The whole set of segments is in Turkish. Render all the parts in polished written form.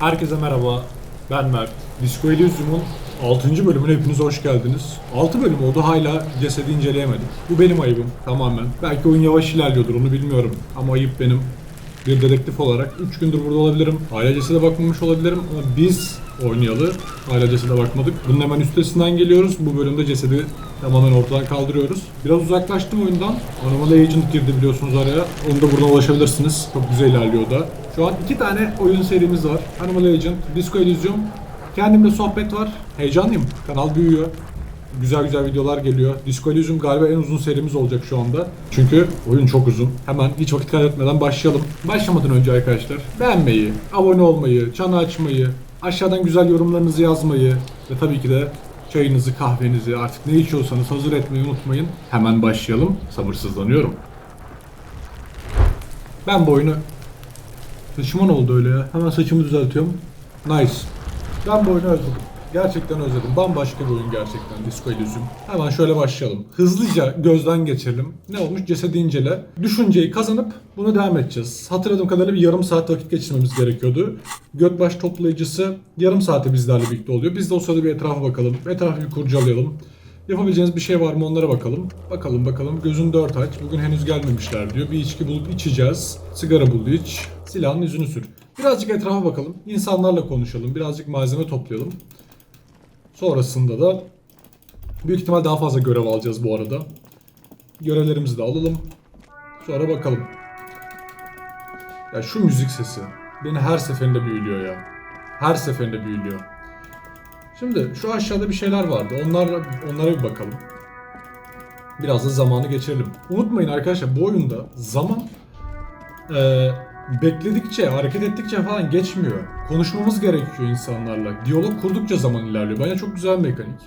Herkese merhaba, ben Mert. Disco Elysium'un 6. bölümüne hepiniz hoş geldiniz. 6 bölüm oldu, hala cesedi inceleyemedim. Bu benim ayıbım tamamen. Belki oyun yavaş ilerliyordur, onu bilmiyorum. Ama ayıp benim. Bir dedektif olarak 3 gündür burada olabilirim. Hala cesede bakmamış olabilirim ama biz oynayalı hala cesede bakmadık. Bunun hemen üstesinden geliyoruz. Bu bölümde cesedi tamamen ortadan kaldırıyoruz. Biraz uzaklaştım oyundan. Anomaly Agent girdi biliyorsunuz araya. Onu da buradan ulaşabilirsiniz. Çok güzel ilerliyor da. Şu an 2 tane oyun serimiz var. Anomaly Agent, Disco Elysium. Kendimle sohbet var. Heyecanlıyım. Kanal büyüyor. Güzel güzel videolar geliyor. Disco Elysium galiba en uzun serimiz olacak şu anda. Çünkü oyun çok uzun. Hemen hiç vakit kaybetmeden başlayalım. Başlamadan önce arkadaşlar beğenmeyi, abone olmayı, çanı açmayı, aşağıdan güzel yorumlarınızı yazmayı ve tabii ki de çayınızı, kahvenizi artık ne içiyorsanız hazır etmeyi unutmayın. Hemen başlayalım. Sabırsızlanıyorum. Ben bu oyunu... Saçıma ne oldu öyle ya? Hemen saçımı düzeltiyorum. Nice. Ben bu oyunu özledim. Gerçekten özledim. Bambaşka bir oyun gerçekten Disco Elysium. Hemen şöyle başlayalım. Hızlıca gözden geçirelim. Ne olmuş? Cesedi incele. Düşünceyi kazanıp bunu devam edeceğiz. Hatırladığım kadarıyla bir yarım saat vakit geçirmemiz gerekiyordu. Gökbaş toplayıcısı yarım saate bizlerle birlikte oluyor. Biz de o sırada bir etrafa bakalım. Etrafı bir kurcalayalım. Yapabileceğiniz bir şey var mı onlara bakalım. Bakalım. Gözün dört aç. Bugün henüz gelmemişler diyor. Bir içki bulup içeceğiz. Sigara bul iç. Silahın yüzünü sür. Birazcık etrafa bakalım. İnsanlarla konuşalım. Birazcık malzeme toplayalım. Sonrasında da büyük ihtimal daha fazla görev alacağız bu arada. Görevlerimizi de alalım. Sonra bakalım. Ya şu müzik sesi beni her seferinde büyülüyor ya. Her seferinde büyülüyor. Şimdi şu aşağıda bir şeyler vardı. Onlara bir bakalım. Biraz da zamanı geçirelim. Unutmayın arkadaşlar, bu oyunda zaman bekledikçe, hareket ettikçe falan geçmiyor. Konuşmamız gerekiyor insanlarla. Diyalog kurdukça zaman ilerliyor. Bence çok güzel bir mekanik.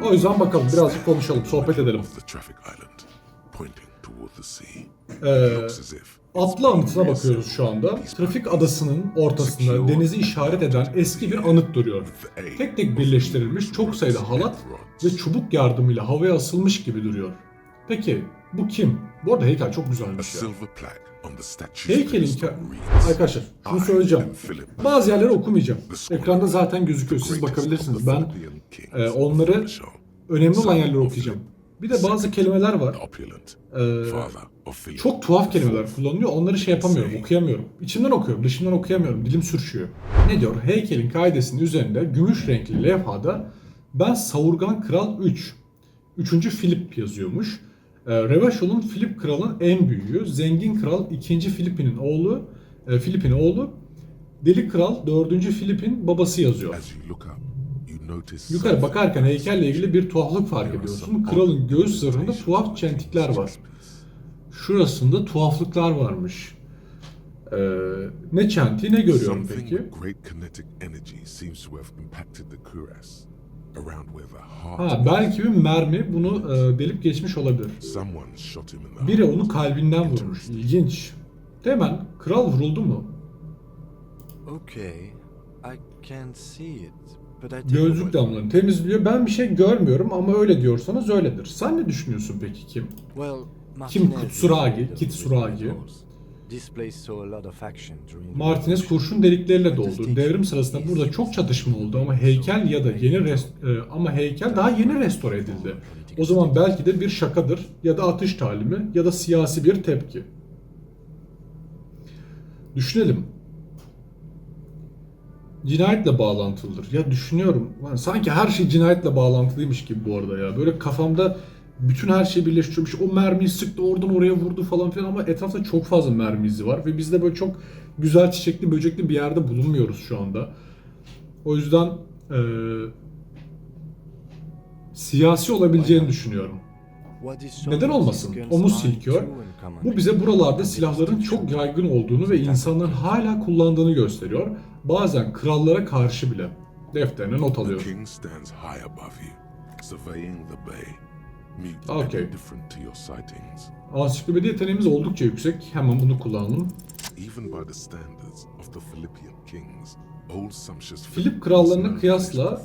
O yüzden bakalım, birazcık konuşalım, sohbet edelim. Atlı anıtına bakıyoruz şu anda. Trafik adasının ortasında denizi işaret eden eski bir anıt duruyor. Tek tek birleştirilmiş çok sayıda halat ve çubuk yardımıyla havaya asılmış gibi duruyor. Peki bu kim? Bu arada heykel çok güzelmiş ya. Heykelin arkadaşlar şunu söyleyeceğim. Bazı yerleri okumayacağım. Ekranda zaten gözüküyor. Siz bakabilirsiniz. Ben onları, önemli olan yerleri okuyacağım. Bir de bazı kelimeler var. Çok tuhaf kelimeler kullanılıyor. Onları şey yapamıyorum, okuyamıyorum. İçimden okuyorum, dışımdan okuyamıyorum. Dilim sürçüyor. Ne diyor? Heykelin kaidesinin üzerinde gümüş renkli levhada "Ben Savurgan Kral 3. 3. Filip" yazıyormuş. Revaşol'un Filip Kral'ın en büyüğü, Zengin Kral 2. Filip'in oğlu, Deli Kral 4. Filip'in babası yazıyor. Yukarı bakarken heykelle ilgili bir tuhaflık fark ediyorsun. Kralın göğüs zırhında tuhaf çentikler var. Şurasında tuhaflıklar varmış. Ne çentiği ne görüyorum peki? Ha, belki bir mermi bunu delip geçmiş olabilir. Biri onu kalbinden vurmuş. İlginç. Hemen kral vuruldu mu? Gözlük damlalarını temizliyor. Ben bir şey görmüyorum ama öyle diyorsanız öyledir. Sen ne düşünüyorsun peki kim? Kim Kitsuragi? Martinez kurşun delikleriyle doldu. Devrim sırasında burada çok çatışma oldu ama heykel daha yeni restore edildi. O zaman belki de bir şakadır ya da atış talimi ya da siyasi bir tepki. Düşünelim. Cinayetle bağlantılıdır. Ya düşünüyorum. Sanki her şey cinayetle bağlantılıymış gibi bu arada ya. Böyle kafamda bütün her şey birleştiriyormuş. O mermiyi sıktı, oradan oraya vurdu falan filan ama etrafta çok fazla mermi izi var ve biz de böyle çok güzel çiçekli böcekli bir yerde bulunmuyoruz şu anda. O yüzden siyasi olabileceğini düşünüyorum. Neden olmasın? Omuz silkiyor. Bu bize buralarda silahların çok yaygın olduğunu ve insanların hala kullandığını gösteriyor. Bazen krallara karşı bile. Defterine not alıyor. Okay. Ansiklopedi yeteneğimiz oldukça yüksek. Hemen bunu kullanalım. Filip krallarına kıyasla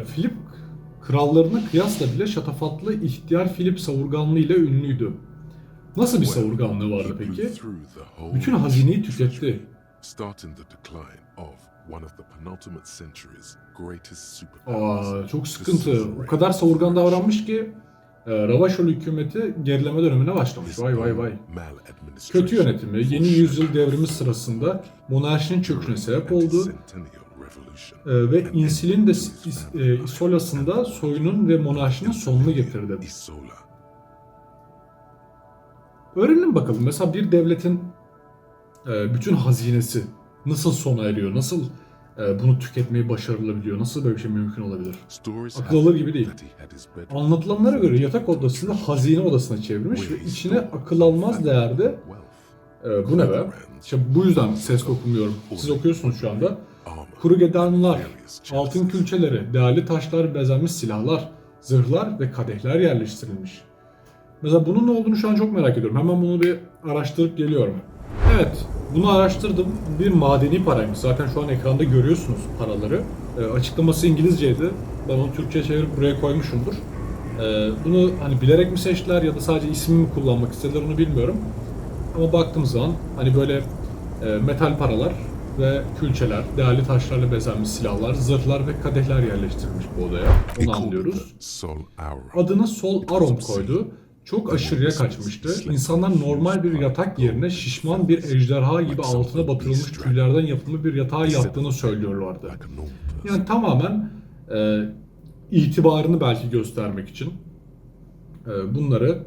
Filip krallarına kıyasla bile şatafatlı ihtiyar Filip savurganlığı ile ünlüydü. Nasıl bir savurganlığı vardı peki? Bütün hazineyi tüketti. Çok sıkıntı. O kadar savurgan davranmış ki Ravaşol hükümeti gerileme dönemine başlamış. Vay vay vay. Kötü yönetimi, yeni yüzyıl devrimi sırasında monarşinin çöküşüne sebep oldu. Ve insilin de isolasında soyunun ve monarşinin sonunu getirdi. Öğrenelim bakalım. Mesela bir devletin bütün hazinesi nasıl sona eriyor, nasıl bunu tüketmeyi başarılabiliyor, nasıl böyle bir şey mümkün olabilir? Akıl alır gibi değil. Anlatılanlara göre yatak odasını hazine odasına çevirmiş ve içine akıl almaz değerde bu ne be? İşte bu yüzden ses okumuyorum. Siz okuyorsunuz şu anda. Kuru gedanlar, altın külçeleri, değerli taşlar bezenmiş silahlar, zırhlar ve kadehler yerleştirilmiş. Mesela bunun ne olduğunu şu an çok merak ediyorum. Hemen bunu bir araştırıp geliyorum. Evet, bunu araştırdım. Bir madeni paraymış. Zaten şu an ekranda görüyorsunuz paraları. Açıklaması İngilizceydi. Ben onu Türkçe'ye çevirip buraya koymuşumdur. Bunu hani bilerek mi seçtiler ya da sadece ismini mi kullanmak istediler onu bilmiyorum. Ama baktığımız zaman hani böyle metal paralar ve külçeler, değerli taşlarla bezenmiş silahlar, zırhlar ve kadehler yerleştirilmiş bu odaya. Onu anlıyoruz. Adını Sol Aron koydu. Çok aşırıya kaçmıştı. İnsanlar normal bir yatak yerine şişman bir ejderha gibi altına batırılmış tüllerden yapımı bir yatağa yattığını söylüyorlardı. Yani tamamen itibarını belki göstermek için bunları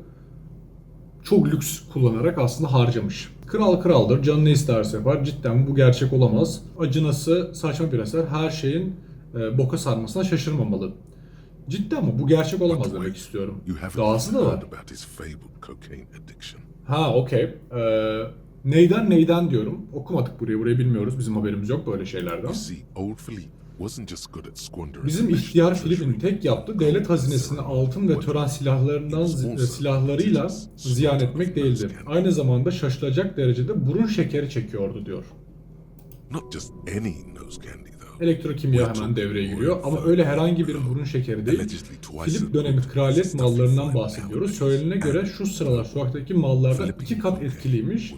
çok lüks kullanarak aslında harcamış. Kral kraldır, canı ne isterse yapar. Cidden bu gerçek olamaz. Acınası saçma bir eser. Her şeyin boka sarmasına şaşırmamalı. Cidden mi? Bu gerçek olamaz demek istiyorum. Dahası da var. Ha, okey. Neyden diyorum. Okumadık burayı bilmiyoruz. Bizim haberimiz yok böyle şeylerden. Bizim ihtiyar Filip'in tek yaptığı devlet hazinesini altın ve tören silahlarıyla ziyan etmek değildir. Aynı zamanda şaşılacak derecede burun şekeri çekiyordu diyor. Elektrokimya hemen devreye giriyor ama öyle herhangi bir burun şekeri değil. Filip dönemi kraliyet mallarından bahsediyoruz. Söylenene göre şu sıralar sokaktaki mallardan 2 kat etkiliymiş.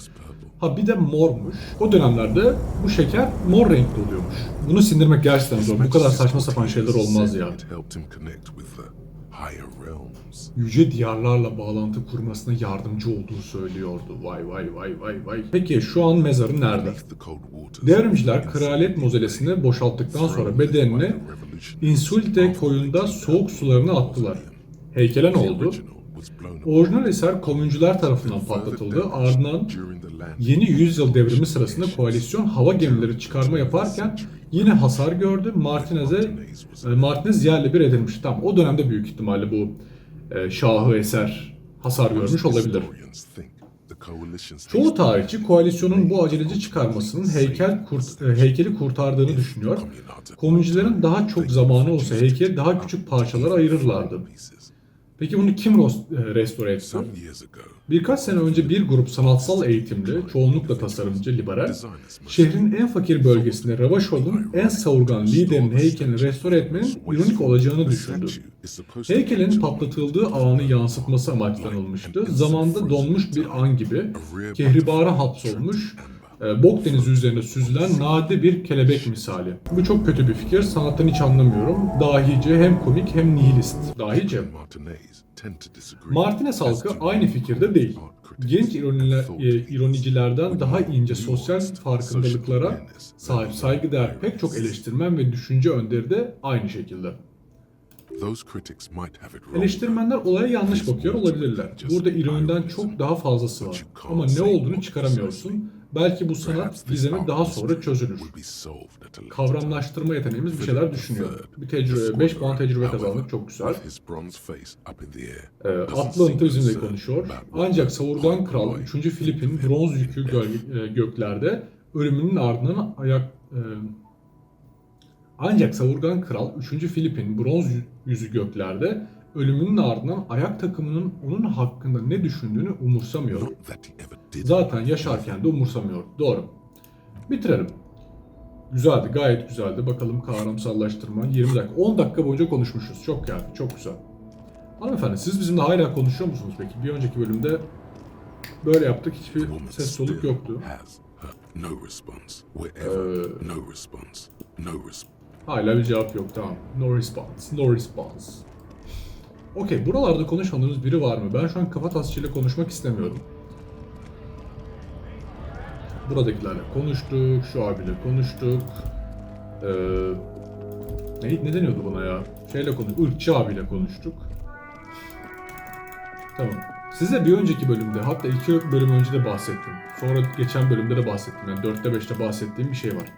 Ha bir de mormuş. O dönemlerde bu şeker mor renkli oluyormuş. Bunu sindirmek gerçekten zor. Bu kadar saçma sapan şeyler olmaz ya. Yüce diyarlarla bağlantı kurmasına yardımcı olduğu söylüyordu. Vay vay vay vay vay. Peki şu an mezarı nerede? Devrimciler kraliyet mozelesini boşalttıktan sonra bedenini Insulite koyunda soğuk sularına attılar. Heykele ne oldu? Orijinal eser komüncüler tarafından patlatıldı. Ardından yeni yüzyıl devrimi sırasında koalisyon hava gemileri çıkarma yaparken yine hasar gördü. Martinez yerle bir edilmiş. Tamam, o dönemde büyük ihtimalle bu şahı eser hasar görmüş olabilir. Çoğu tarihçi koalisyonun bu aceleci çıkarmasının heykeli kurtardığını düşünüyor. Komüncülerin daha çok zamanı olsa heykeli daha küçük parçalara ayırırlardı. Peki bunu kim restore etti? Birkaç sene önce bir grup sanatsal eğitimli, çoğunlukla tasarımcı, liberal, şehrin en fakir bölgesinde Ravaşol'un en savurgan liderinin heykelini restore etmenin ironik olacağını düşündü. Heykelin patlatıldığı alanı yansıtması amaçlanılmıştı. Zamanda donmuş bir an gibi, kehribara hapsolmuş, Bok denizi üzerinde süzülen nadir bir kelebek misali. Bu çok kötü bir fikir. Sanattan hiç anlamıyorum. Dahice, hem komik hem nihilist. Dahice. Martinez halkı aynı fikirde değil. Genç ironicilerden daha ince sosyal farkındalıklara sahip saygıdeğer pek çok eleştirmen ve düşünce önderi de aynı şekilde. Eleştirmenler olaya yanlış bakıyor olabilirler. Burada ironiden çok daha fazlası var. Ama ne olduğunu çıkaramıyorsun. Belki bu sanat gizemi daha sonra çözülür. Kavramlaştırma yeteneğimiz bir şeyler düşünüyor. Bir tecrübe, 5 puan tecrübe kazandık, çok güzel. Atlanta bizimle konuşuyor. Ancak savurgan kral 3. Filip'in bronz yükü göklerde ölümünün ardından Ancak savurgan kral 3. Filip'in bronz yüzü göklerde ölümünün ardından ayak takımının onun hakkında ne düşündüğünü umursamıyor. Zaten yaşarken de umursamıyor. Doğru. Bitirelim. Güzeldi, gayet güzeldi. Bakalım kavramsallaştırma. 20 dakika, 10 dakika boyunca konuşmuşuz. Çok yani, çok güzel. Hanımefendi, siz bizimle hala konuşuyor musunuz peki? Bir önceki bölümde Böyle yaptık. Hiçbir The woman ses soluk still yoktu. has her no response. Wherever, no response. No response. Hala bir cevap yok. Tamam. No response. No response. Okey. Buralarda konuşmadığımız biri var mı? Ben şu an kafa tasçıyla konuşmak istemiyorum. Buradakilerle konuştuk. Şu abiyle konuştuk. Ne deniyordu buna ya? Şeyle konuştuk. Irkçı abiyle konuştuk. Tamam. Size bir önceki bölümde, hatta 2 bölüm önce de bahsettim. Sonra geçen bölümde de bahsettim. Yani 4'te 5'te bahsettiğim bir şey var.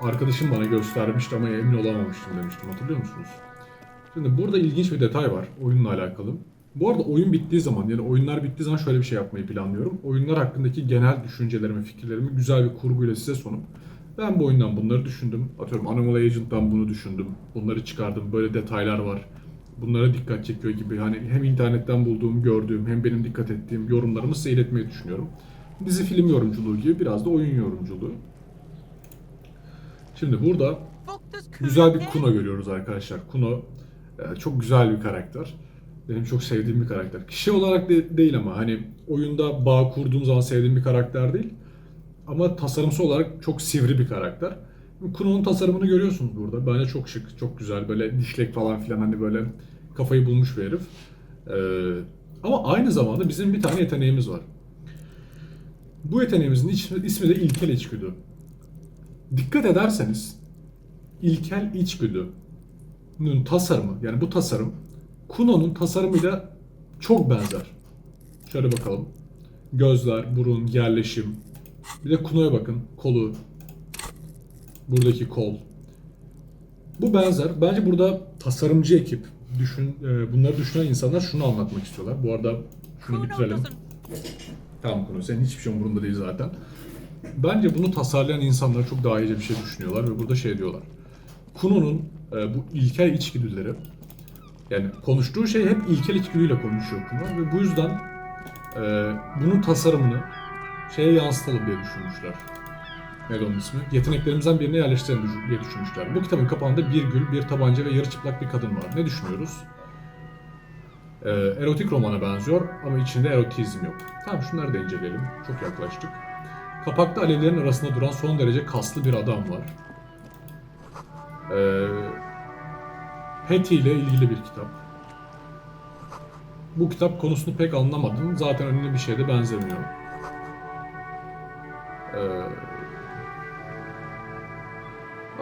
Arkadaşım bana göstermişti ama emin olamamıştım demiştim. Hatırlıyor musunuz? Şimdi burada ilginç bir detay var oyunla alakalı. Bu arada oyun bittiği zaman, yani oyunlar bittiği zaman şöyle bir şey yapmayı planlıyorum. Oyunlar hakkındaki genel düşüncelerimi, fikirlerimi güzel bir kurguyla size sunup ben bu oyundan bunları düşündüm. Atıyorum Animal Agent'tan bunu düşündüm. Bunları çıkardım. Böyle detaylar var. Bunlara dikkat çekiyor gibi. Hani hem internetten bulduğum, gördüğüm hem benim dikkat ettiğim yorumlarımı size iletmeyi düşünüyorum. Dizi film yorumculuğu gibi biraz da oyun yorumculuğu. Şimdi burada güzel bir Kuno görüyoruz arkadaşlar. Kuno çok güzel bir karakter. Benim çok sevdiğim bir karakter. Kişi olarak değil ama hani oyunda bağ kurduğum zaman sevdiğim bir karakter değil. Ama tasarımsal olarak çok sivri bir karakter. Kuno'nun tasarımını görüyorsunuz burada. Bence çok şık, çok güzel. Böyle dişlek falan filan hani böyle kafayı bulmuş bir herif. Ama aynı zamanda bizim bir tane yeteneğimiz var. Bu yeteneğimizin ismi de ilkel içgüdü. Dikkat ederseniz ilkel içgüdünün tasarımı, yani bu tasarım Kuno'nun tasarımıyla çok benzer. Şöyle bakalım. Gözler, burun, yerleşim. Bir de Kuno'ya bakın. Kolu. Buradaki kol. Bu benzer. Bence burada tasarımcı ekip, bunları düşünen insanlar şunu anlatmak istiyorlar. Bu arada şunu bitirelim. Tamam Kuno, senin hiçbir şey umurunda değil zaten. Bence bunu tasarlayan insanlar çok daha iyice bir şey düşünüyorlar ve burada şey diyorlar. Kuno'nun bu ilkel içgüdüleri, yani konuştuğu şey hep ilkel içgüdüyle konuşuyor Kuno ve bu yüzden bunun tasarımını şeye yansıtalım diye düşünmüşler. Neydi onun ismi? Yeteneklerimizden birine yerleştirelim diye düşünmüşler. Bu kitabın kapağında bir gül, bir tabanca ve yarı çıplak bir kadın var. Ne düşünüyoruz? Erotik romana benziyor ama içinde erotizm yok. Tamam, şunları da inceleyelim. Çok yaklaştık. Kapakta alevlerin arasında duran son derece kaslı bir adam var. Hetty ile ilgili bir kitap. Bu kitap konusunu pek anlamadım. Zaten önemli bir şeye de benzemiyor.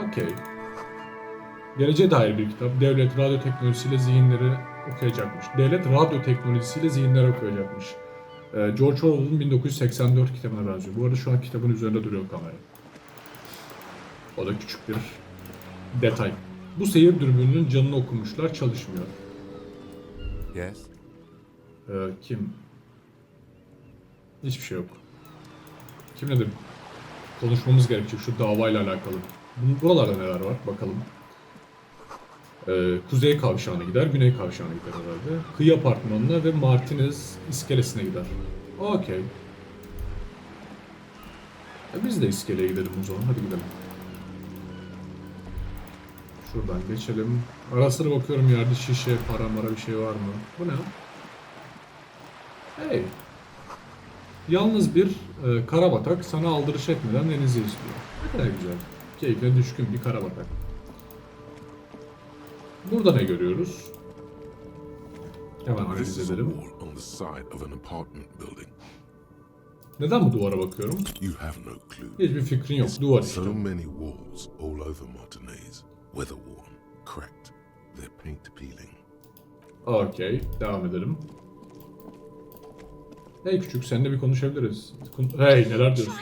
Okey. Geleceğe dair bir kitap. Devlet radyo teknolojisiyle zihinleri okuyacakmış. Devlet radyo teknolojisiyle zihinleri okuyacakmış. George Orwell'ın 1984 kitabına benziyor. Bu arada şu an kitabın üzerinde duruyor kamera. O da küçük bir detay. Bu seyir dürbününün canını okumuşlar, çalışmıyor. Yes? Kim? Hiçbir şey yok. Kim nedir? Konuşmamız gerekecek şu davayla alakalı. Buralarda neler var bakalım. Kuzey kavşağına gider, güney kavşağına gider herhalde. Kıyı apartmanına ve Martinez iskelesine gider. Okey. Biz de iskeleye gidelim o zaman, hadi gidelim. Şuradan geçelim. Ara sıra bakıyorum yerde şişe, para mara bir şey var mı? Bu ne? Hey. Yalnız bir karabatak sana aldırış etmeden denizi istiyor. Ne kadar güzel. Keyfine düşkün bir karabatak. Burada ne görüyoruz? Hemen This analiz is a edelim. wall on the side of an apartment building. Neden bu duvara bakıyorum? You have no clue. Hiçbir fikrin yok. Duvar işte. So many walls all over Martinez, weather-worn, cracked, their paint peeling. Okey. Devam edelim. Hey küçük, seninle bir konuşabiliriz. Hey, neler diyorsun?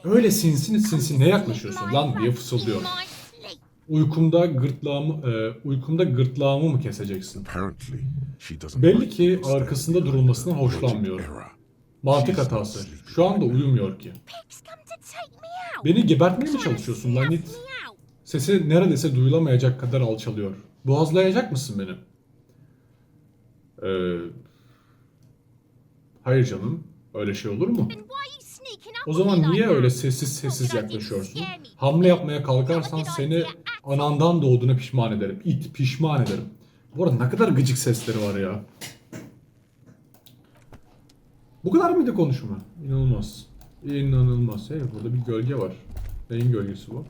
Öyle sinsi ne yaklaşıyorsun lan diye fısıldıyor. Uykumda gırtlağımı mı keseceksin? Apparently, she doesn't Belli like ki people standing arkasında in durulmasından logic hoşlanmıyor. error. Mantık hatası. Şu anda uyumuyor ki. Beni gebertmeye mi çalışıyorsun lan it? Sesi neredeyse duyulamayacak kadar alçalıyor. Boğazlayacak mısın beni? Hayır canım. Öyle şey olur mu? O zaman niye öyle sessiz yaklaşıyorsun? Hamle yapmaya kalkarsan seni anandan doğduğuna pişman ederim. İt, pişman ederim. Bu arada ne kadar gıcık sesleri var ya. Bu kadar mıydı konuşma? İnanılmaz. İnanılmaz. Hey, burada bir gölge var. Neyin gölgesi bu?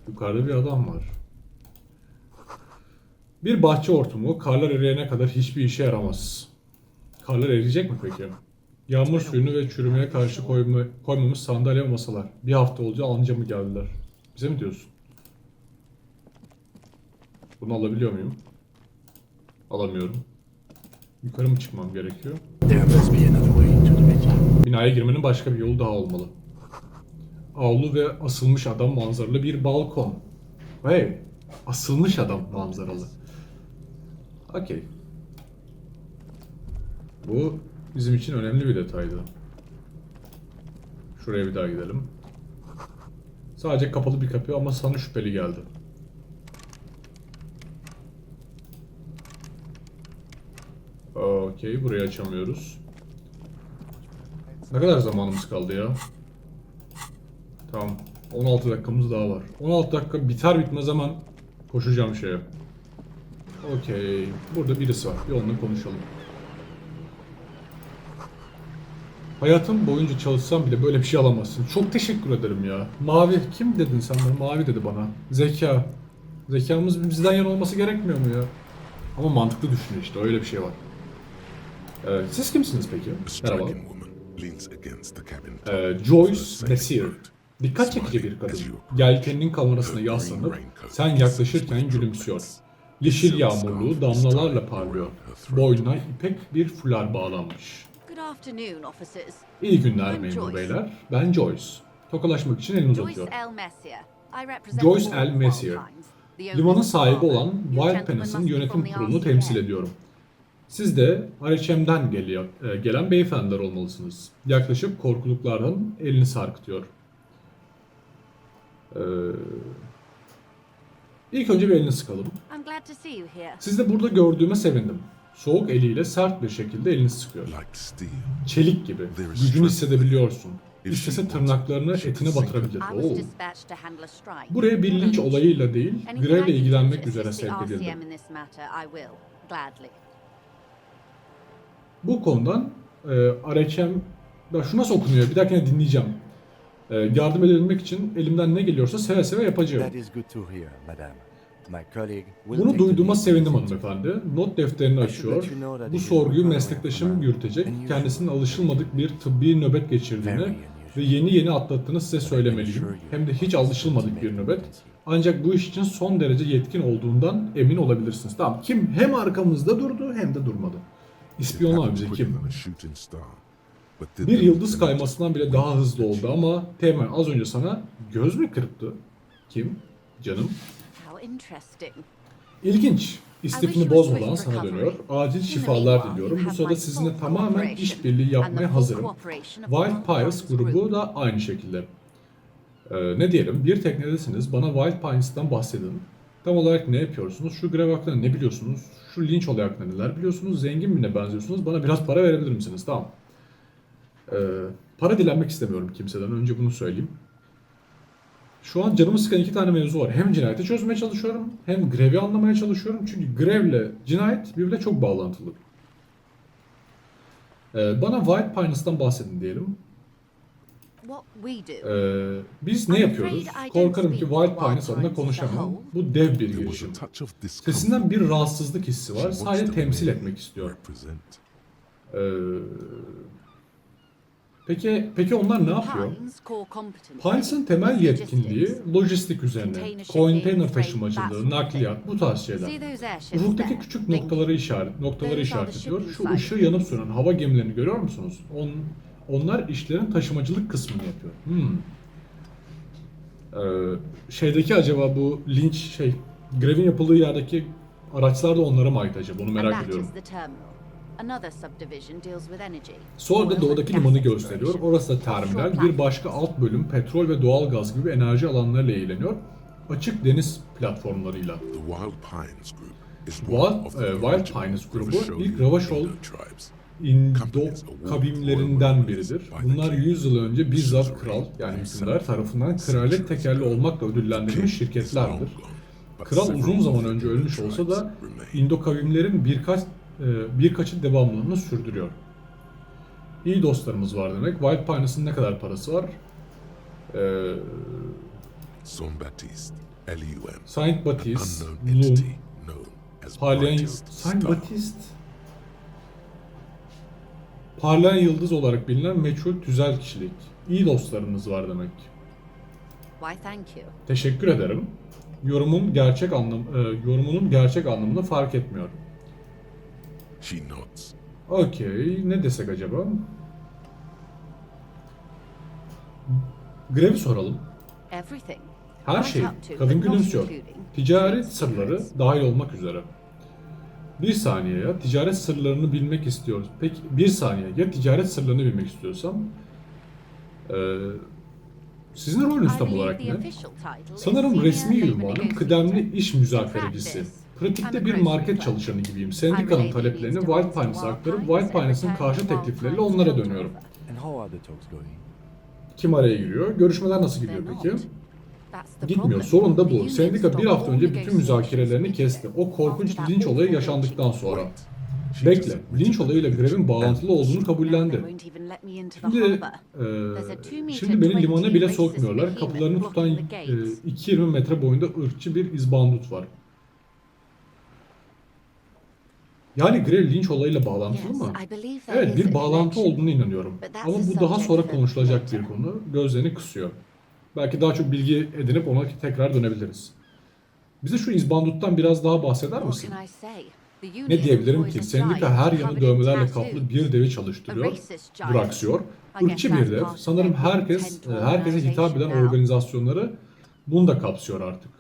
Yukarıda bir adam var. Bir bahçe ortamı karlar eriyene kadar hiçbir işe yaramaz. Karlar eriyecek mi peki? Yağmur suyunu ve çürümeye karşı koymamış sandalye ve masalar. Bir hafta olunca anca mı geldiler? Bize mi diyorsun? Bunu alabiliyor muyum? Alamıyorum. Yukarı mı çıkmam gerekiyor? There must be another way to the village. Binaya girmenin başka bir yolu daha olmalı. Avlu ve asılmış adam manzaralı bir balkon. Hey, asılmış adam manzaralı. Okey. Bu bizim için önemli bir detaydı. Şuraya bir daha gidelim. Sadece kapalı bir kapı ama sana şüpheli geldi. Okey, burayı açamıyoruz. Ne kadar zamanımız kaldı ya? Tamam. 16 dakikamız daha var. 16 dakika biter bitmez hemen koşacağım şeye. Okey. Burada birisi var. Bir onunla konuşalım. Hayatım boyunca çalışsam bile böyle bir şey alamazsın. Çok teşekkür ederim ya. Mavi. Kim dedin sen bana? Mavi dedi bana. Zeka. Zekamız bizden yana olması gerekmiyor mu ya? Ama mantıklı düşünüyor işte. Öyle bir şey var. Siz kimsiniz peki? A Merhaba. striking woman leans against the cabin top. Joyce Messier. Dikkat çekici bir kadın. Yelkeninin kamerasına yaslanıp sen yaklaşırken gülümsüyor. Yeşil yağmurluğu damlalarla parlıyor. Boynuna ipek bir fular bağlanmış. Good afternoon, officers. İyi günler I'm memur Joyce. beyler. Ben Joyce. Tokalaşmak için elini Joyce uzatıyor. L. Messier. I represent Joyce the board L. of Messier. Wild Pines, the owners Limanın of the sahibi farm. olan You Wild gentlemen Pines'ın must be yönetim from the kurulunu RCM. temsil ediyorum. Siz de RHM'den gelen beyefendiler olmalısınız. Yaklaşıp korkuluklardan elini sarkıtıyor. İlk önce bir elini sıkalım. I'm glad to see you here. Siz de burada gördüğüme sevindim. Soğuk eliyle sert bir şekilde elini sıkıyor. Like steel. Çelik gibi. Gücünü hissedebiliyorsun. İstese tırnaklarını etine batırabilir. I was Oo. dispatched to handle a strike. Buraya bir linç olayıyla değil, Anything I grevle can do to ilgilenmek üzere assist the sevk edildim. RCM in this matter, I will. Gladly. Bu konudan RHM, ya şu nasıl okunuyor? Bir dahakine dinleyeceğim. Yardım edilmek için elimden ne geliyorsa seve seve yapacağım. That is good to hear, madame. My colleague will Bunu take the duyduğuma lead sevindim in this interview. hanımefendi. Not defterini açıyor. Bu sorguyu meslektaşım yürütecek. Kendisinin alışılmadık bir tıbbi nöbet geçirdiğini ve yeni atlattığını size söylemeliyim. Hem de hiç alışılmadık bir nöbet. Ancak bu iş için son derece yetkin olduğundan emin olabilirsiniz. Tamam, kim hem arkamızda durdu hem de durmadı. İspiyonlar bize Quicker kim? than a shooting star. But did Bir them yıldız connect kaymasından bile daha hızlı oldu ama Teğmen az önce sana göz mü kırptı? Kim? Canım. How interesting. İlginç. İstifini bozmadan sana dönüyor. Acil şifalar diliyorum. Bu sırada sizinle tamamen işbirliği yapmaya hazırım. Wild Pines grubu da aynı şekilde. Ne diyelim? Bir teknedesiniz. Bana Wild Pines'tan bahsedin. Tam olarak ne yapıyorsunuz? Şu grev hakkında ne biliyorsunuz? Şu linç olayı hakkında neler biliyorsunuz? Zengin birine benziyorsunuz. Bana biraz para verebilir misiniz? Tamam. Para dilenmek istemiyorum kimseden. Önce bunu söyleyeyim. Şu an canımı sıkan iki tane mevzu var. Hem cinayeti çözmeye çalışıyorum, hem grevi anlamaya çalışıyorum. Çünkü grevle cinayet birbirine çok bağlantılı. Bana Wild Pines'tan bahsedin diyelim. What we do. Biz ne yapıyoruz? Korkarım ki Wild Pines adına konuşamam. Bu dev bir There was girişim. a touch of discomfort. Sesinden bir rahatsızlık hissi var. She Sadece watched the temsil man etmek istiyor. represent. Peki onlar ne yapıyor? Pines core competency Pines'ın temel is yetkinliği logistics. lojistik üzerine. Konteyner taşımacılığı, nakliyat, bu tarz şeyler. See those airships Ufuktaki there? küçük Think. noktaları işaret ediyor. Şu ışığı yanıp sönen hava gemilerini görüyor musunuz? Onlar işlerin taşımacılık kısmını yapıyor. Şeydeki acaba bu linç grevin yapıldığı yerdeki araçlar da onlara mı ait acaba? Bunu And merak that ediyorum. is the terminal. Another subdivision deals with energy. Sonra da Oil doğudaki and gas limanı gösteriyor. exploration. Orası da terminal. Offshore Bir başka alt bölüm petrol ve doğal gaz gibi enerji alanlarıyla ilgileniyor. Açık deniz platformlarıyla. The Wild Pines Group is Wild- one of the Wild original Pines grubu Ravasholi ilk Ravashol Indo tribes. İndo kavimlerinden biridir. Bunlar 100 yıl önce bizzat kral yani hükümdar tarafından kraliyet tekerli olmakla ödüllendirilmiş şirketlerdir. Kral uzun zaman önce ölmüş olsa da İndo kavimlerin birkaçı devamlılığını sürdürüyor. İyi dostlarımız var demek. White Pines'ın ne kadar parası var? Saint Baptiste, LUM. Saint Baptiste, Unknown entity Lum, known as Parlayan Brightest Saint Star. Baptiste. Parlayan yıldız olarak bilinen meçhul tüzel kişilik. İyi dostlarınız var demek. Why, thank you. Teşekkür ederim. Yorumunun gerçek anlamını fark etmiyor. She nods. Okey, ne desek acaba? Grevi soralım. Everything. Her Right şey. up to, Kadın but not gülümsüyor. including, Ticaret the sırları secrets. dahil olmak üzere. Bir saniye ya, ticaret sırlarını bilmek istiyoruz. Peki bir saniye ya, ticaret sırlarını bilmek istiyorsam. Sizin rolünüz I tam believe olarak the ne? official title is Sanırım Senior resmi Labor ünvanım Negotiator. kıdemli iş In müzakerecisi. practice, Pratikte I'm a bir grocery market clerk. çalışanı gibiyim. I Sendikanın relay the taleplerini leads to White Wild Pines'a aktarıp Pines White and Pines'ın return karşı Wild teklifleriyle Pines onlara counter dönüyorum. offer. And how are the talks going? Kim araya giriyor? Görüşmeler nasıl They're gidiyor not. peki? That's the Gitmiyor. problem. Sorun da The bu. union Sendika bir stopped hafta all önce bütün müzakerelerini negotiations kesti. O korkunç after that linç olayı awful yaşandıktan lynching. sonra. She Bekle. just admitted Linç olayıyla grevin bağlantılı olduğunu Now kabullendi. they won't even let me into the Şimdi, harbour. There's a 2 meter şimdi beni limana 20 bile racist sokmuyorlar. behemoth Kapılarını tutan blocking the gates. 2,20 metre boyunda ırkçı bir izbandut var. Yani grev linç olayıyla bağlantılı Yes, mı? I believe there Evet, is bir a bağlantı connection. olduğunu inanıyorum. But that's Ama a bu daha subject sonra for konuşulacak later. bir konu. Gözlerini kısıyor. Belki daha çok bilgi edinip ona tekrar dönebiliriz. Bize şu izbanduttan biraz daha bahseder What misin? can I say? The union Ne diyebilirim employs ki? a Sendika giant her yanı covered in dövmelerle tattoos. kaplı bir devi çalıştırıyor, A racist giant. duraksıyor. I guess Irkçı that's bir dev. part of Sanırım their herkese tentacle hitap eden organization now. organizasyonları bunu da kapsıyor artık.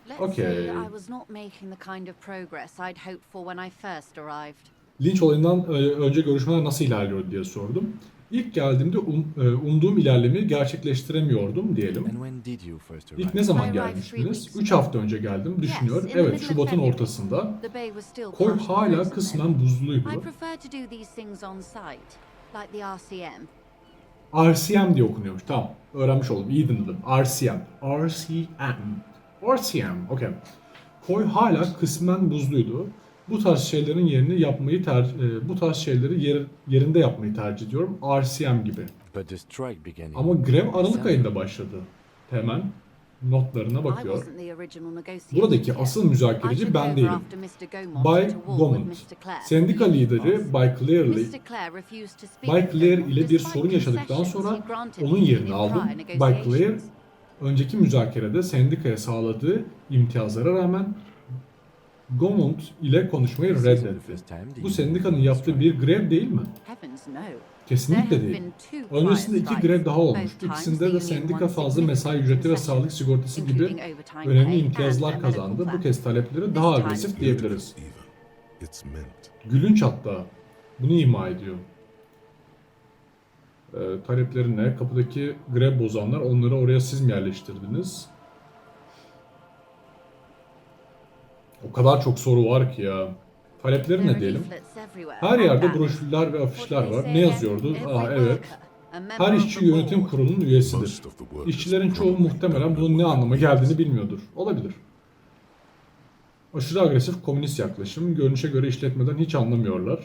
Let's Okay. say I was not making the kind of progress I'd hoped for when I first arrived. Linç olayından önce görüşmeler nasıl ilerliyor diye sordum. İlk geldiğimde umduğum ilerlemeyi gerçekleştiremiyordum diyelim. And when did you first İlk arrive? ne zaman I arrived 3 gelmiştiniz? weeks 3 ago. hafta önce geldim. Düşünüyor. Yes, in the Evet, middle of Şubat'ın February. ortasında. The bay was still Koy partially hala frozen kısmen then. buzluydu. I prefer to do these things on site, like the RCM. RCM diye okunuyormuş. Tamam. Öğrenmiş oldum. İyi dinledim. RCM. RCM. RCM. Okey. Koy hala kısmen buzluydu. Bu tarz şeylerin yerini yapmayı bu tarz şeyleri yerinde yapmayı tercih ediyorum. RCM gibi. But the strike began in Ama grev Aralık December. ayında başladı. Hemen notlarına I bakıyor. wasn't the original negotiator Buradaki here. asıl I müzakereci took ben over değilim. after Mr. Gaumont Bay went to war Gaumont, with Mr. Clare, sendika the union lideri boss. Bay Clare ile Mr. Clare refused to speak Bay with Clare Gaumont ile bir despite sorun yaşadıktan concessions sonra he granted onun the yerini union aldım. prior Bay Clare negotiations. önceki müzakerede sendikaya sağladığı imtiyazlara rağmen Gaumont ile konuşmayı This isn't the reddetti. first time the Bu union sendikanın has yaptığı strike. bir grev değil mi? Heavens no. Kesinlikle There have değil. been two Öncesinde prior 2 grev daha strikes. olmuştu. Both times İkisinde the de union sendika won fazla mesai significant ücreti ve concessions, sağlık sigortası gibi including overtime önemli pay imtiyazlar and a medical kazandı. Bu plan. kez talepleri This daha time- agresif diyebiliriz. Even. It's meant. Gülünç hatta. Bunu ima ediyor. Talepleri ne? Kapıdaki grev bozanlar, onları oraya siz mi yerleştirdiniz? O kadar çok soru var ki ya. Talepleri There ne are diyelim? leaflets everywhere. Her yerde And broşürler ve afişler what do var. they Ne say yazıyordu? again? Aa Every evet. worker, a member Her of işçi the yönetim board. kurulunun üyesidir. Most of the workers İşçilerin çoğu probably muhtemelen don't bunun know ne what anlama that geldiğini means. bilmiyordur. Olabilir. Aşırı agresif komünist yaklaşım. Görünüşe göre işletmeden hiç anlamıyorlar.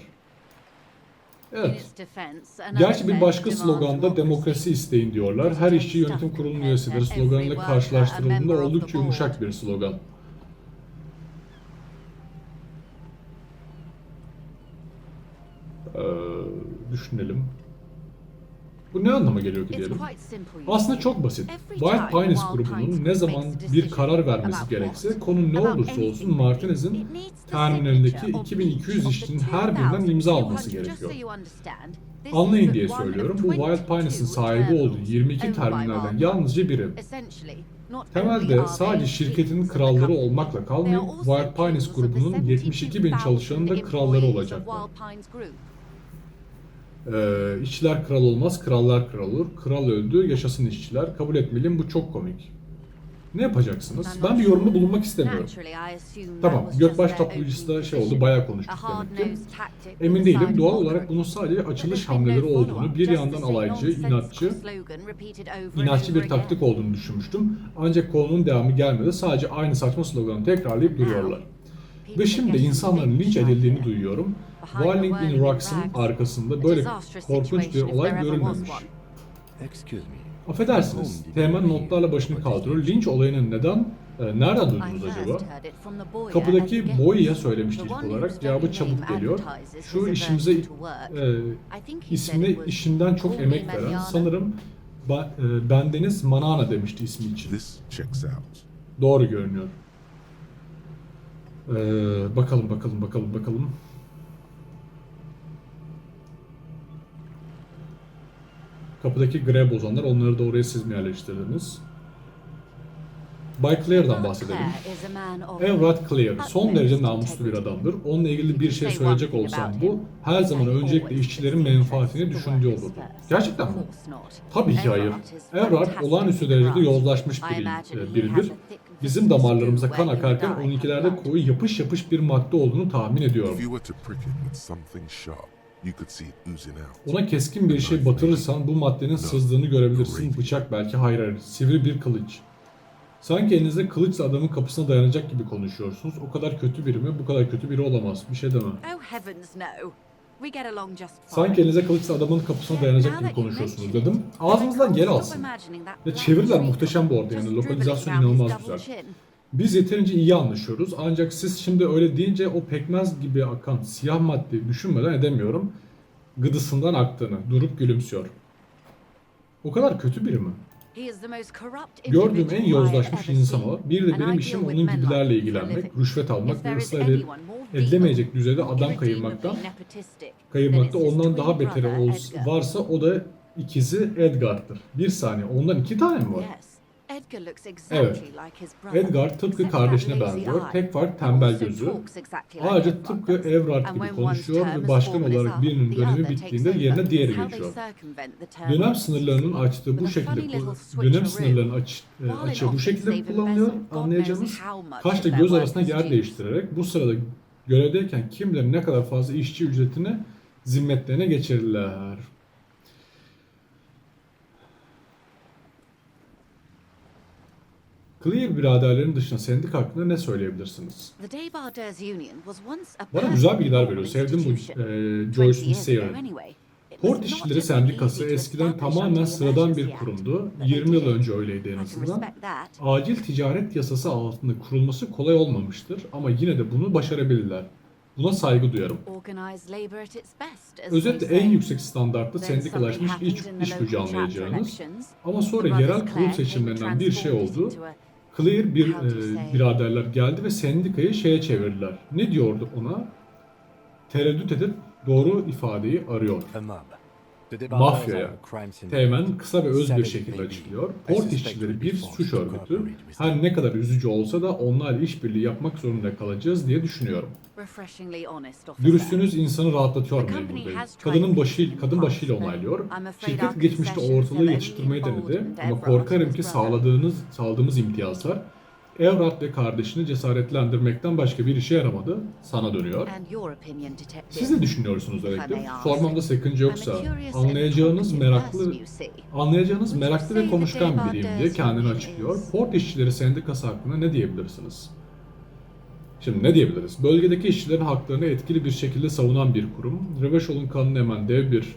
In Evet. its defense, another Gerçi bir said başka demands sloganda democracy. demokrasi isteyin diyorlar. Her işçi yönetim kurulunun üyesidir sloganıyla karşılaştırıldığında oldukça yumuşak bir slogan. Düşünelim. Bu ne anlama geliyor ki It's diyelim? quite simple, you Aslında see. çok basit. Every White time Pines Wild grubunun Pines ne zaman makes a bir decision karar vermesi about gerekse, what, konu ne about olursa olsun anything, Martinez'in it needs the terminalindeki signature of 2200 each of işçinin the her birinden imza 2,200. alması Just gerekiyor. so you understand, this Anlayın is diye one of söylüyorum. Bu Wild 22 Pines'ın sahibi olduğu terminals 22 owned by terminalden Wild yalnızca biri. Pines. Essentially, not only Temelde are sadece they şirketin kings of the kralları company, olmakla they are kalmayıp also Wild Pines kings of the grubunun 72 bin çalışanın da 72,000 kralları employees of olacaktır. Wild Pines Group. İşçiler kral olmaz, krallar kral olur. Kral öldü, yaşasın işçiler. Kabul etmeliyim, bu çok komik. Ne yapacaksınız? Ben bir yorumda bulunmak istemiyorum. Tamam, Gökbaş Taplıcısı da şey oldu, bayağı konuştuk demek ki. Emin değilim, doğal olarak bunun sadece açılış hamleleri olduğunu, bir yandan alaycı, inatçı bir taktik olduğunu düşünmüştüm. Ancak konunun devamı gelmedi, sadece aynı saçma sloganı tekrarlayıp duruyorlar. Ve şimdi insanların linç edildiğini duyuyorum. Walling in Rocks'ın arkasında böyle korkunç bir olay görülmemiş. Excuse me. Affedersiniz, Teğmen notlarla başını kaldırıyor. Linç olayını nereden duydunuz acaba? Kapıdaki Boy'a söylemişti ilk olarak. Cevabı çabuk geliyor. Şu işimize ismine işinden çok emek veren, sanırım bendeniz Manana demişti ismi için. This checks out. Doğru görünüyor. Bakalım. Kapıdaki grev bozanlar, onları da oraya siz mi yerleştirdiniz? Bay Clare'dan bahsedelim. Everard Clare son derece namuslu bir adamdır. Onunla ilgili bir şey söyleyecek olsam bu, her zaman öncelikle işçilerin menfaatini düşündüğü olurdu. Gerçekten mi? Tabii ki hayır. Everard olağanüstü derecede yozlaşmış biridir. Bizim damarlarımıza kan akarken onunkilerde koyu yapış yapış bir madde olduğunu tahmin ediyorum. If you were to prick it with something sharp, you could see it oozing out. Ona keskin bir şey batırırsan bu maddenin sızdığını görebilirsin. Bıçak belki, hayır, sivri bir kılıç. Sanki elinizde kılıçla adamın kapısına dayanacak gibi konuşuyorsunuz. O kadar kötü biri mi? Bu kadar kötü biri olamaz. Bir şey deme. Sanki elinize kılıçla adamın kapısına dayanacak gibi konuşuyorsunuz dedim. Ağzınızdan geri alsın. Ve çeviriler muhteşem bu arada, yani lokalizasyon inanılmaz güzel. Biz yeterince iyi anlaşıyoruz, ancak siz şimdi öyle deyince o pekmez gibi akan siyah maddeyi düşünmeden edemiyorum. Gıdısından aktığını, durup gülümsüyor. O kadar kötü biri mi? Gördüğüm en yozlaşmış insan o. Bir de benim işim onun gibilerle ilgilenmek, rüşvet almak ve ıslah edilemeyecek düzeyde adam kayırmakta ondan daha beteri varsa o da ikizi Edgar'dır. Bir saniye, ondan 2 tane mi var? Evet. Edgar tıpkı kardeşine benziyor. Tek fark tembel gözü. Ayrıca tıpkı Everard gibi konuşuyor ve başkan olarak birinin dönemi bittiğinde yerine diğeri geçiyor. Dönem sınırlarının açtığı bu şekilde açığı bu şekilde mi kullanılıyor? Anlayacağımız kaşla göz arasında yer değiştirerek bu sırada görevdeyken kimlerin ne kadar fazla işçi ücretini zimmetlerine geçirirler. Clear biraderlerin dışında sendika hakkında ne söyleyebilirsiniz? Bana güzel bilgiler veriyor. Sevdim bu Joyce'un seyrini. Port İşçileri Sendikası eskiden tamamen sıradan bir kurumdu. 20 yıl önce öyleydi en azından. Acil ticaret yasası altında kurulması kolay olmamıştır ama yine de bunu başarabilirler. Buna saygı duyarım. Özetle en yüksek standartta sendikalaşmış iş gücü anlayacağınız, ama sonra yerel kurul seçimlerinden bir şey oldu. Clear biraderler geldi ve sendikayı çevirdiler. Ne diyordu ona? Tereddüt edip doğru ifadeyi arıyor. Mafyaya. Teğmen kısa ve öz bir şekilde açıklıyor. Port işçileri bir suç örgütü. Her ne kadar üzücü olsa da onlarla işbirliği yapmak zorunda kalacağız diye düşünüyorum. Dürüstlüğünüz insanı rahatlatıyor Memur Bey. Kadın başıyla onaylıyor. Şirket geçmişte ortalığı yetiştirmeyi denedi ama korkarım ki sağladığımız imtiyazlar Everard ve kardeşini cesaretlendirmekten başka bir işe yaramadı. Sana dönüyor. Siz ne düşünüyorsunuz dedektif? Sormamda sakınca yoksa anlayacağınız meraklı ve konuşkan biriyim diye kendini açıklıyor. Port işçileri sendikası hakkında ne diyebilirsiniz? Şimdi ne diyebiliriz? Bölgedeki işçilerin haklarını etkili bir şekilde savunan bir kurum. Röveşol'un kanını emen dev bir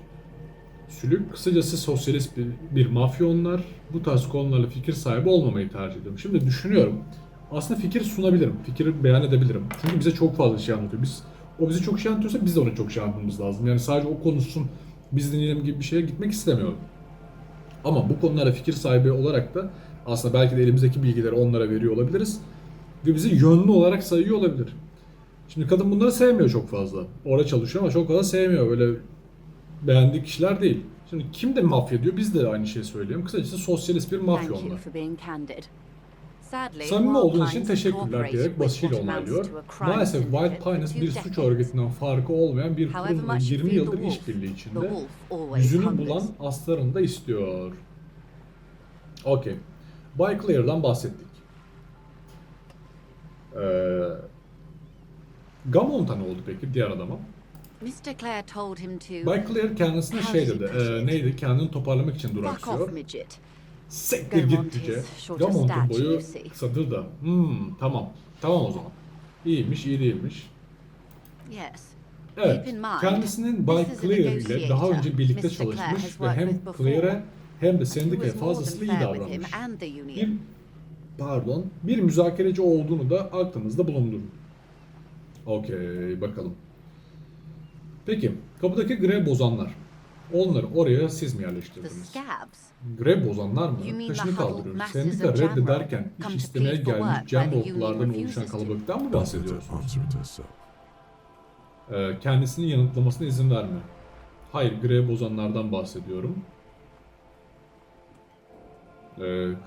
sülük. Kısacası sosyalist bir mafya onlar. Bu tarz konularla fikir sahibi olmamayı tercih ediyorum. Şimdi düşünüyorum. Aslında fikir sunabilirim. Fikir beyan edebilirim. Çünkü bize çok fazla şey anlatıyor. O bize çok şey anlatıyorsa biz de ona çok şey anlatmamız lazım. Yani sadece o konuşsun, biz dinleyelim gibi bir şeye gitmek istemiyorum. Ama bu konularda fikir sahibi olarak da aslında belki de elimizdeki bilgileri onlara veriyor olabiliriz. Ve bizi yönlü olarak sayıyor olabilir. Şimdi kadın bunları sevmiyor çok fazla. Orada çalışıyor ama çok fazla sevmiyor. Böyle beğendiği kişiler değil. Şimdi kim de mafya diyor, biz de aynı şeyi söylüyorum. Kısacası sosyalist bir mafya onlar. Samimi olduğunuz için teşekkürler diyerek basıyla onaylıyor. Maalesef White Pines bir suç örgütünden farkı olmayan bir kurumla 20 yıldır işbirliği içinde yüzünü bulan aslarını da istiyor. Okey. Bay Clare'dan bahsettik. Gamont'a ne oldu peki diğer adama? Bay Clare kendisine dedi, neydi, kendini toparlamak için duraksıyor. Sektir git cüce. Gamont'un boyu kısadır da. Tamam. Tamam o zaman. İyiymiş, iyi değilmiş. Evet, Keep in mind, kendisinin Bay this is a Claire ile daha önce negotiator. birlikte Mr. Clare çalışmış has ve worked hem with before. Claire'e hem de He sendikaya was more than fazlasıyla iyi fair with him davranmış. and the Bir, union. bir müzakereci olduğunu da aklınızda bulundurun. Okey, bakalım. Peki, kapıdaki grev bozanlar. Onları oraya siz mi The yerleştirdiniz? scabs. Grev bozanlar mı? You mean Kaşını the huddled kaldırıyor. masses Sendika of Jamrock reddederken come iş to istemeye plead for gelmiş work while the union Jamrock'lardan oluşan refuses to? kalabalıktan mı Don't let her bahsediyorsunuz? answer it herself. Kendisini yanıtlamasına izin verme. Hayır, grev bozanlardan bahsediyorum.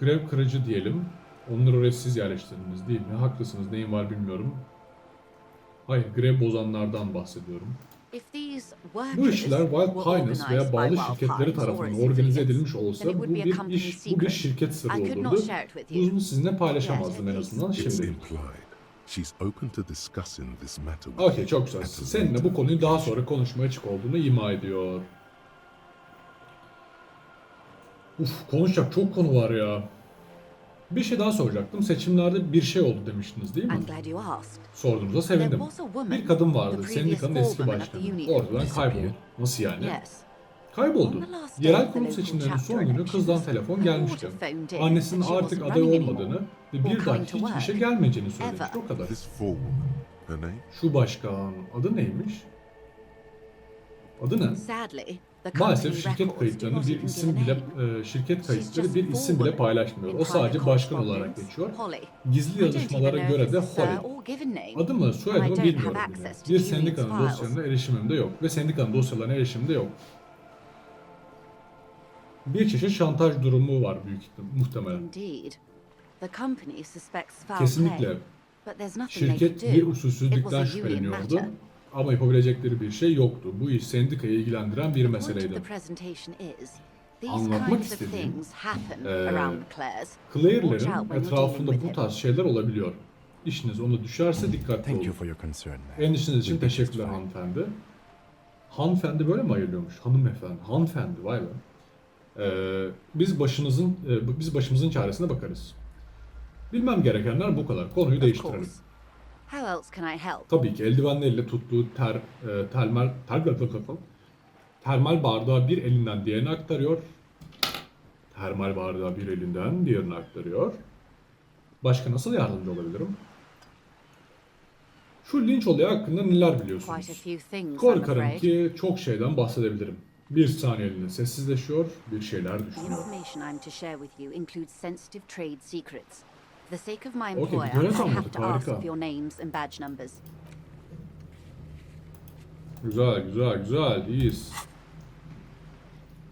Grev kırıcı diyelim. Onları oraya siz yerleştirdiniz değil mi? Haklısınız, neyin var bilmiyorum. Hayır, grev bozanlardan bahsediyorum. If these Bu workers işler Wild were Pines veya organized by bağlı Wild şirketleri Pines or tarafından its organize affiliates, edilmiş then olsa it would bu be a bir company bu bir secret. şirket sırrı I could not olurdu. share it with you. Bunu sizinle paylaşamazdım en Yes, azından It's şimdi. implied. She's open to discussing this matter with Okey, you çok güzel. at a Seninle later bu konuyu daha occasion. sonra konuşmaya açık olduğunu ima ediyor. Konuşacak çok konu var ya. Bir şey daha soracaktım. Seçimlerde bir şey oldu demiştiniz değil mi? I'm glad you asked. Sorduğunuza sevindim. There was a woman, Bir kadın vardı. the previous Sendikanın eski forewoman of başkanı. the union. Ortadan kayboldu. Nasıl yani? Yes. Kayboldu. On the last day Yerel of the kurul local seçimlerinin son chapter günü kızdan elections, telefon her gelmişti. daughter phoned in Annesinin that she artık wasn't aday running olmadığını anymore ve or bir daha coming to hiç work. işe gelmeyeceğini söylemiş. Ever. O kadar. This forewoman, her name? Şu başkan adı neymiş? Adı ne? Sadly, the Maalesef company şirket records do kayıtlarını not bir even isim give a bile name. şirket kayıtları just bir isim bile forewoman paylaşmıyor. in O sadece private başkan olarak correspondence, geçiyor. Holly. Gizli I don't even yazışmalara know if göre de it's a Holly. sir or given name. Adı mı, And I soyadımı don't bilmiyorum have bile. access to Bir the union's sendikanın files. dosyalarına erişimim de yok ve sendikanın dosyalarına erişimim de yok. Bir çeşit şantaj durumu var muhtemelen. Indeed. The company suspects foul Kesinlikle. play, but there's nothing they Şirket could bir do. It usulsüzlükten was a union şüpheleniyordu matter. ama yapabilecekleri bir şey yoktu. Bu iş sendikayı ilgilendiren bir The point of meseleydi. the presentation is, these Anlatmak kinds of istediğim, things happen eee, around the Clares. Watch Claire'lerin out when you're dealing etrafında with bu him. tarz şeyler olabiliyor. İşiniz ona düşerse dikkatli Thank you olun. for your concern, ma'am. Endişeniz için We'll be just teşekkürler fine. hanımefendi. Hanımefendi böyle mi ayırıyormuş? Hanımefendi. Hanımefendi vay be. Biz başımızın çaresine bakarız. Bilmem gerekenler bu kadar. Konuyu Of değiştirelim. course. How else can I help? Tabii ki eldivenleriyle tuttuğu termal bardağı bir elinden diğerine aktarıyor. Termal bardağı bir elinden diğerine aktarıyor. Başka nasıl yardımcı olabilirim? Şu linç olayı hakkında neler Quite a biliyorsunuz? few things, I'm Korkarım afraid. ki çok şeyden bahsedebilirim. Bir saniyeliğine sessizleşiyor, bir şeyler The düşünüyor. information I'm to share with you includes sensitive trade secrets. For the sake of my Okay, employer, görev I have anladık, to ask harika. for your names and badge numbers. Güzel, güzel, güzel. İyiyiz.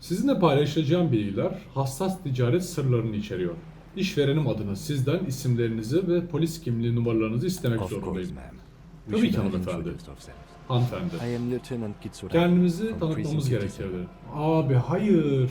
Sizinle paylaşacağım bilgiler hassas ticaret sırlarını içeriyor. İşverenim adına sizden isimlerinizi ve polis kimliği numaralarınızı istemek Of zorundayım. course, ma'am. Tabii We ki should have hanımefendi. introduced ourselves. Hanımefendi. I am Lieutenant Kitsura. Kendimizi from tanıtmamız Precinct gerekirdi. Abi hayır.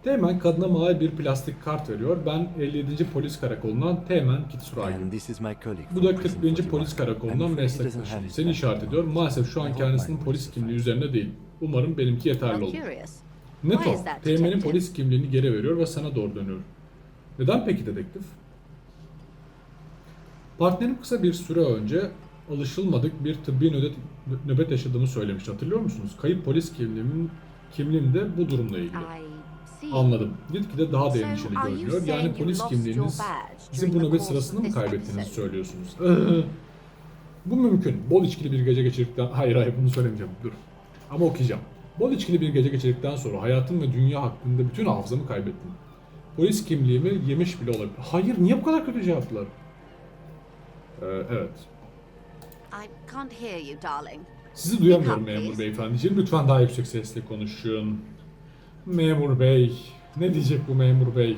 Teğmen kadına mavi bir plastik kart veriyor. Ben 57. polis karakolundan Teğmen Kitsura'yım. And this is my colleague Bu from da Precinct 41. 41. polis I'm karakolundan afraid he doesn't have meslektaşım. his Seni badge işaret ediyor. number. Maalesef şu I an hope kendisinin mine polis will kimliği suffice. üzerinde değil. Umarım benimki yeterli How olur. curious. Ne Why to? is that, Teğmenin detective? polis kimliğini geri veriyor ve sana doğru dönüyor. Neden peki dedektif? Partnerim kısa bir süre önce alışılmadık bir tıbbi nöbet yaşadığımı söylemişti. Hatırlıyor musunuz? Kayıp polis kimliğim de bu durumla ilgili. I see. Anladım. Gitgide daha da So, endişeli are you görünüyor. Yani saying you polis lost kimliğiniz your badge sizin during bu the nöbet course sırasında of mı this kaybettiğinizi episode? söylüyorsunuz. Bu mümkün. Bol içkili bir gece geçirdikten... Hayır bunu söylemeyeceğim. Dur. Ama okuyacağım. Bol içkili bir gece geçirdikten sonra hayatım ve dünya hakkında bütün hafızamı kaybettim. Polis kimliğimi yemiş bile olabilir. Hayır, niye bu kadar kötü cevaplar? Evet. I can't hear you, darling. Sizi duyamıyorum Speak up, memur please. beyefendiciğim. Lütfen daha yüksek sesle konuşun. Memur bey. Ne diyecek bu memur bey?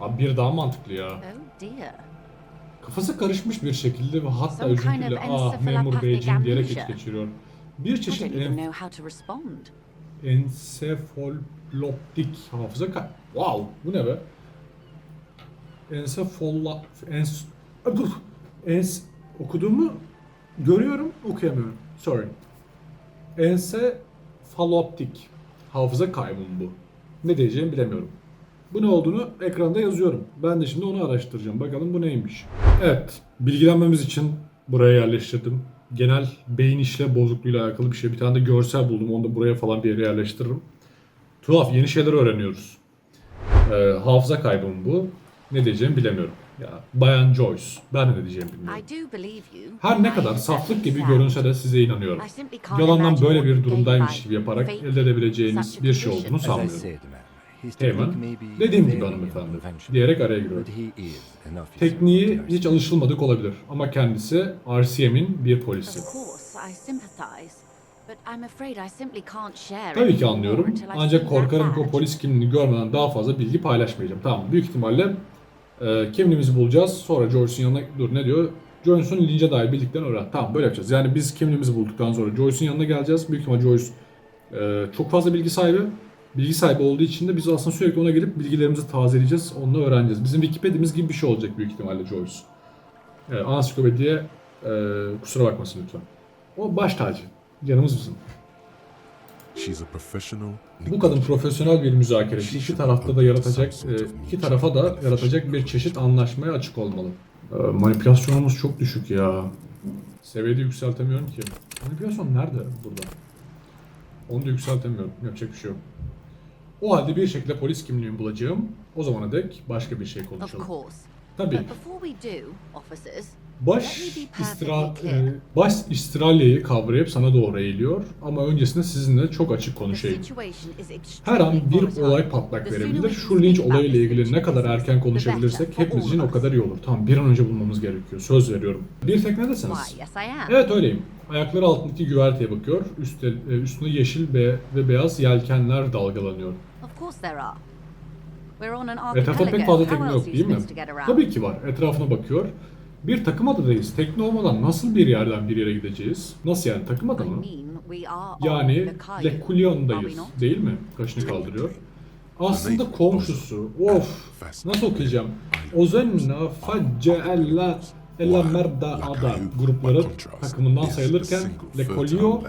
Abi bir daha mantıklı ya. Oh dear. Kafası karışmış bir şekilde ve hatta Some kind üzüntüyle of memur beyciğim diyerek encephalopathic geçiriyor. Bir I çeşit don't even know how to respond. ensefaloptik hafıza Wow, bu ne be? Okuduğumu görüyorum, okuyamıyorum. Sorry. Ensefaloptik hafıza kaybım bu. Ne diyeceğimi bilemiyorum. Bu ne olduğunu ekranda yazıyorum. Ben de şimdi onu araştıracağım. Bakalım bu neymiş. Evet, bilgilenmemiz için buraya yerleştirdim. Genel beyin işlev bozukluğuyla alakalı bir şey. Bir tane de görsel buldum. Onu da buraya falan bir yere yerleştiririm. Tuhaf, yeni şeyler öğreniyoruz. Hafıza kaybı mı bu? Ne diyeceğimi bilemiyorum. Ya Bayan Joyce, ben de ne diyeceğimi bilmiyorum. I do believe you. Her ne I kadar am saflık certainly gibi sad. görünse de size inanıyorum. I simply can't Yalandan imagine böyle what bir you'd gain durumdaymış by gibi yaparak faking elde edebileceğiniz such a bir şey condition. olduğunu As I sanmıyorum. said, man, his Teğmen, technique may be dediğim gibi very hanımefendi, unconventional, diyerek araya giriyorum. but he is an officer Tekniği of the hiç alışılmadık olabilir ama kendisi RCM'in bir polisi. Of course, I sympathize. But I'm afraid I simply can't share Tabii ki anything more anlıyorum until I ancak see that korkarım ki o badge. polis kimliğini görmeden daha fazla bilgi paylaşmayacağım. Tamam, büyük ihtimalle kimliğimizi bulacağız, sonra Joyce'un yanına, dur ne diyor? Joyce'un lince dair bildiklerini öğren. Tamam, böyle yapacağız. Yani biz kimliğimizi bulduktan sonra Joyce'un yanına geleceğiz. Büyük ihtimalle Joyce çok fazla bilgi sahibi. Bilgi sahibi olduğu için de biz aslında sürekli ona gelip bilgilerimizi tazeleyeceğiz, onunla öğreneceğiz. Bizim Wikipedia'mız gibi bir şey olacak büyük ihtimalle Joyce. Ansiklopediye kusura bakmasın lütfen. O baş tacı. Canımız bizim. She's a professional. Bu kadın profesyonel bir müzakereci. İki tarafta da yaratacak, iki tarafa da yaratacak bir çeşit anlaşmaya açık olmalı. Manipülasyonumuz çok düşük ya. Seviyede yükseltemiyorum ki. Manipülasyon nerede burada? Onu da yükseltemiyorum. Yapacak bir şey yok. O halde bir şekilde polis kimliğimi bulacağım. O zamana dek başka bir şey Of konuşalım. course. Tabii. But before we do, officers, Baş baş İstralya'yı kavrayıp sana doğru eğiliyor ama öncesinde sizinle çok açık the konuşayım. situation is Her an extremely bir volatile. olay patlak The sooner verebilir. we can Şu linç speak about olayıyla this ilgili ne kadar business, erken the konuşabilirsek better for hepimiz all için of o us. kadar iyi olur. Tamam, bir an önce bulmamız gerekiyor. Söz veriyorum. Bir tek ne deseniz. Why, yes I am. Evet, öyleyim. Ayakları altındaki güverteye bakıyor. Üstünde yeşil ve beyaz yelkenler dalgalanıyor. Of course there are. We're on an Etrafta pek archipelago. fazla How tekne else yok are değil you mi? supposed to get around? Tabii ki var. Etrafına bakıyor. Bir takım adadayız. Tekne olmadan nasıl bir yerden bir yere gideceğiz? Nasıl yani, takım I adı mı? mean, we are on Yani the Caillou, are we Lekulyon'dayız not? değil mi? Kaşını kaldırıyor. Aslında komşusu. Of! Nasıl okuyacağım? Ozenna facce ella merda ada grupları takımından sayılırken Lekolyo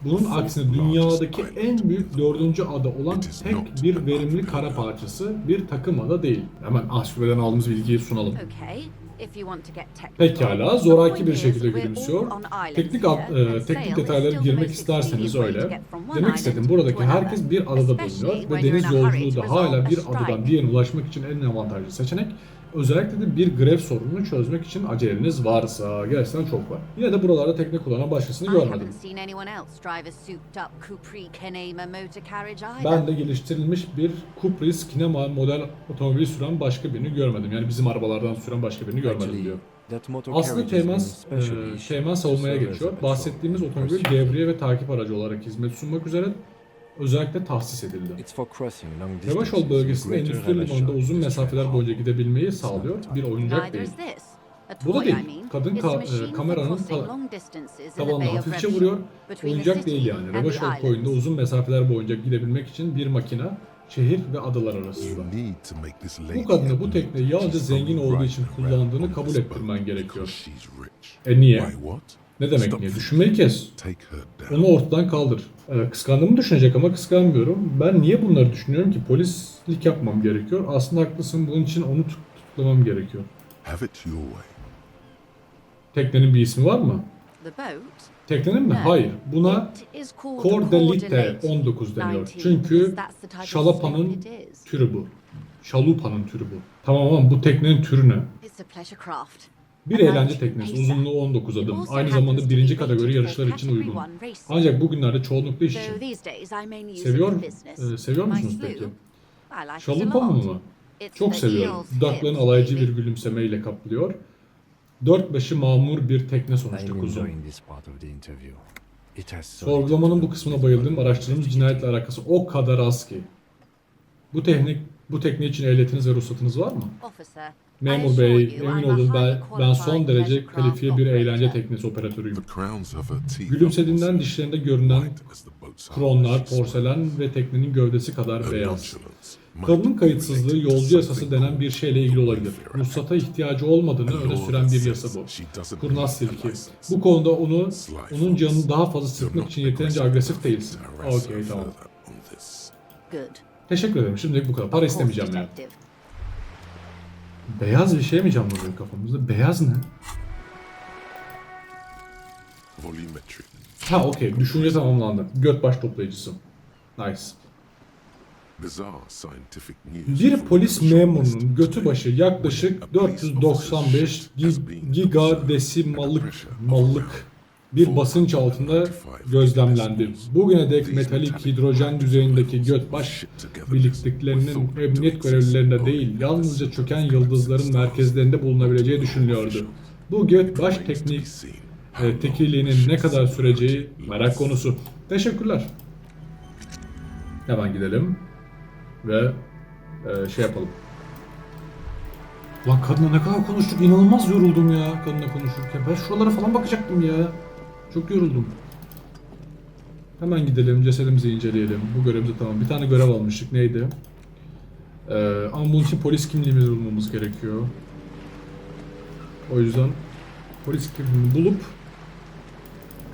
bunun aksine dünyadaki en büyük dördüncü ada olan tek bir verimli kara parçası, bir takım ada değil. Hemen Asfur'dan aldığımız bilgiyi sunalım. Okay, if you want to get technical, Pekala, the zoraki point bir is şekilde we're gülümsüyor. all on islands Teknik here, and teknik sail is detaylara still the girmek most isterseniz expedient way to öyle. get from one Demek island istediğim to buradaki another, herkes bir adada especially bulunuyor ve when you're deniz in a hurry yolculuğu to da hala resolve bir a strike. adadan diğerine ulaşmak için en avantajlı seçenek. Özellikle de bir grev sorununu çözmek için aceleniz varsa, gerçekten çok var. Yine de buralarda tekne kullanan başkasını I görmedim. haven't seen anyone else drive a souped-up Capri Kenema motor carriage either. Ben de geliştirilmiş bir Cupris Kinema model otomobili süren başka birini görmedim. Yani bizim arabalardan süren başka birini görmedim Actually, diyor. that motor Aslında carriage has been Teğmen, specially Teğmen savunmaya serve as a geçiyor. patrol Bahsettiğimiz and otomobil pursuit. devriye ve takip aracı olarak hizmet sunmak üzere özellikle tahsis edildi. It's for crossing long Revaşol distances bölgesinde in Greater endüstri limanında Revaşol uzun mesafeler District. boyunca gidebilmeyi sağlıyor. Bir oyuncak Neither değil. is this. A Bu da toy, değil. I mean. Kadın It's a machine for kameranın crossing long distances in the tavanına Bay of hafifçe Revachol, vuruyor. between the Oyuncak değil city yani. and the Revaşol koyunda islands. uzun mesafeler boyunca gidebilmek için bir makine, şehir ve adalar arasında. You need to make this lady Bu kadını bu admit tekneyi yalnızca she's zengin only olduğu right için around kullandığını on kabul this ettirmen boat gerekiyor. because she's rich. Niye? Why what? Ne demek Stop niye? thinking. Düşünmeyi kes. Take her down. Onu ortadan kaldır. Kıskandığımı düşünecek ama kıskanmıyorum. Ben niye bunları düşünüyorum ki? Polislik yapmam gerekiyor. Aslında haklısın. Bunun için onu tutuklamam gerekiyor. Have it your way. Teknenin bir ismi var mı? The boat? Teknenin mi? No. Hayır. Buna It is called Cordelite Cordelite 19 deniyor. 19, Çünkü because that's the type of şalapanın slip it is. türü bu. Şalupanın türü bu. Tamam ama bu teknenin türü ne? It's a pleasure craft. Bir A eğlence 19 teknesi. pacer. Uzunluğu 19 It adım. also Aynı happens zamanda to birinci be kategori rated yarışlar for için Category uygun. 1 racing. Ancak bugünlerde çoğunlukla iş için. Though these days I mainly use Seviyor, it for business. seviyor My musunuz sloop, peki? I like it a Şalupa lot. mı? It's Çok the seviyorum. eel's Dudaklarını hips, alaycı baby. bir gülümsemeyle kaplıyor. Dört başı mamur bir tekne sonuçta I'm kuzum. enjoying this part of the interview. It has so Sorgulamanın little bu to kısmına do bayıldım. with Araştırdığımız cinayetle alakası o kadar az ki. Bu tekne için ehliyetiniz ve ruhsatınız var mı? Officer, I Memur assure bey, you emin I'm a olun highly ben son qualified derece leisure craft kalifiye bir eğlence operator. teknesi operatörüyüm. The crowns of her teeth Gülümsediğinden are dişlerinde görünen white as the boat's hull kronlar, as she smiles. porselen ve teknenin gövdesi kadar Her beyaz. nonchalance might Kadının be kayıtsızlığı related to yolcu yasası something denen bir şeyle ilgili olabilir. Ruhsata ihtiyacı olmadığını öne süren bir yasa bu. Kurnaz silki. Bu konuda onun canını daha fazla sıkmak için yeterince agresif değilsin. Okey, tamam. Good. Teşekkür ederim. Şimdilik bu kadar. Para Of course, istemeyeceğim yani. detective. Beyaz bir şey mi canlanıyor kafamızda? Beyaz ne? Volumetric. Ha okey. Düşünce tamamlandı. Göt baş toplayıcısı. Nice. Bizarre scientific news. Bir from polis the shop memurunun list götü başı yaklaşık 495 gigadesimallık bir basınç altında gözlemlendi. Bugüne dek metalik hidrojen düzeyindeki göt baş birlikliklerinin emniyet görevlilerinde değil, yalnızca çöken yıldızların merkezlerinde bulunabileceği düşünülüyordu. Bu göt baş tekiliğinin ne kadar süreceği merak konusu. Teşekkürler. Hemen gidelim ve şey yapalım. Lan kadına ne kadar konuştuk, inanılmaz yoruldum ya kadına konuşurken. Ben şuralara falan bakacaktım ya. Çok yoruldum. Hemen gidelim, cesedimizi inceleyelim. Bu görevimiz tamam. Bir tane görev almıştık. Neydi? Ama bunun için polis kimliğimizi bulmamız gerekiyor. O yüzden polis kimliğini bulup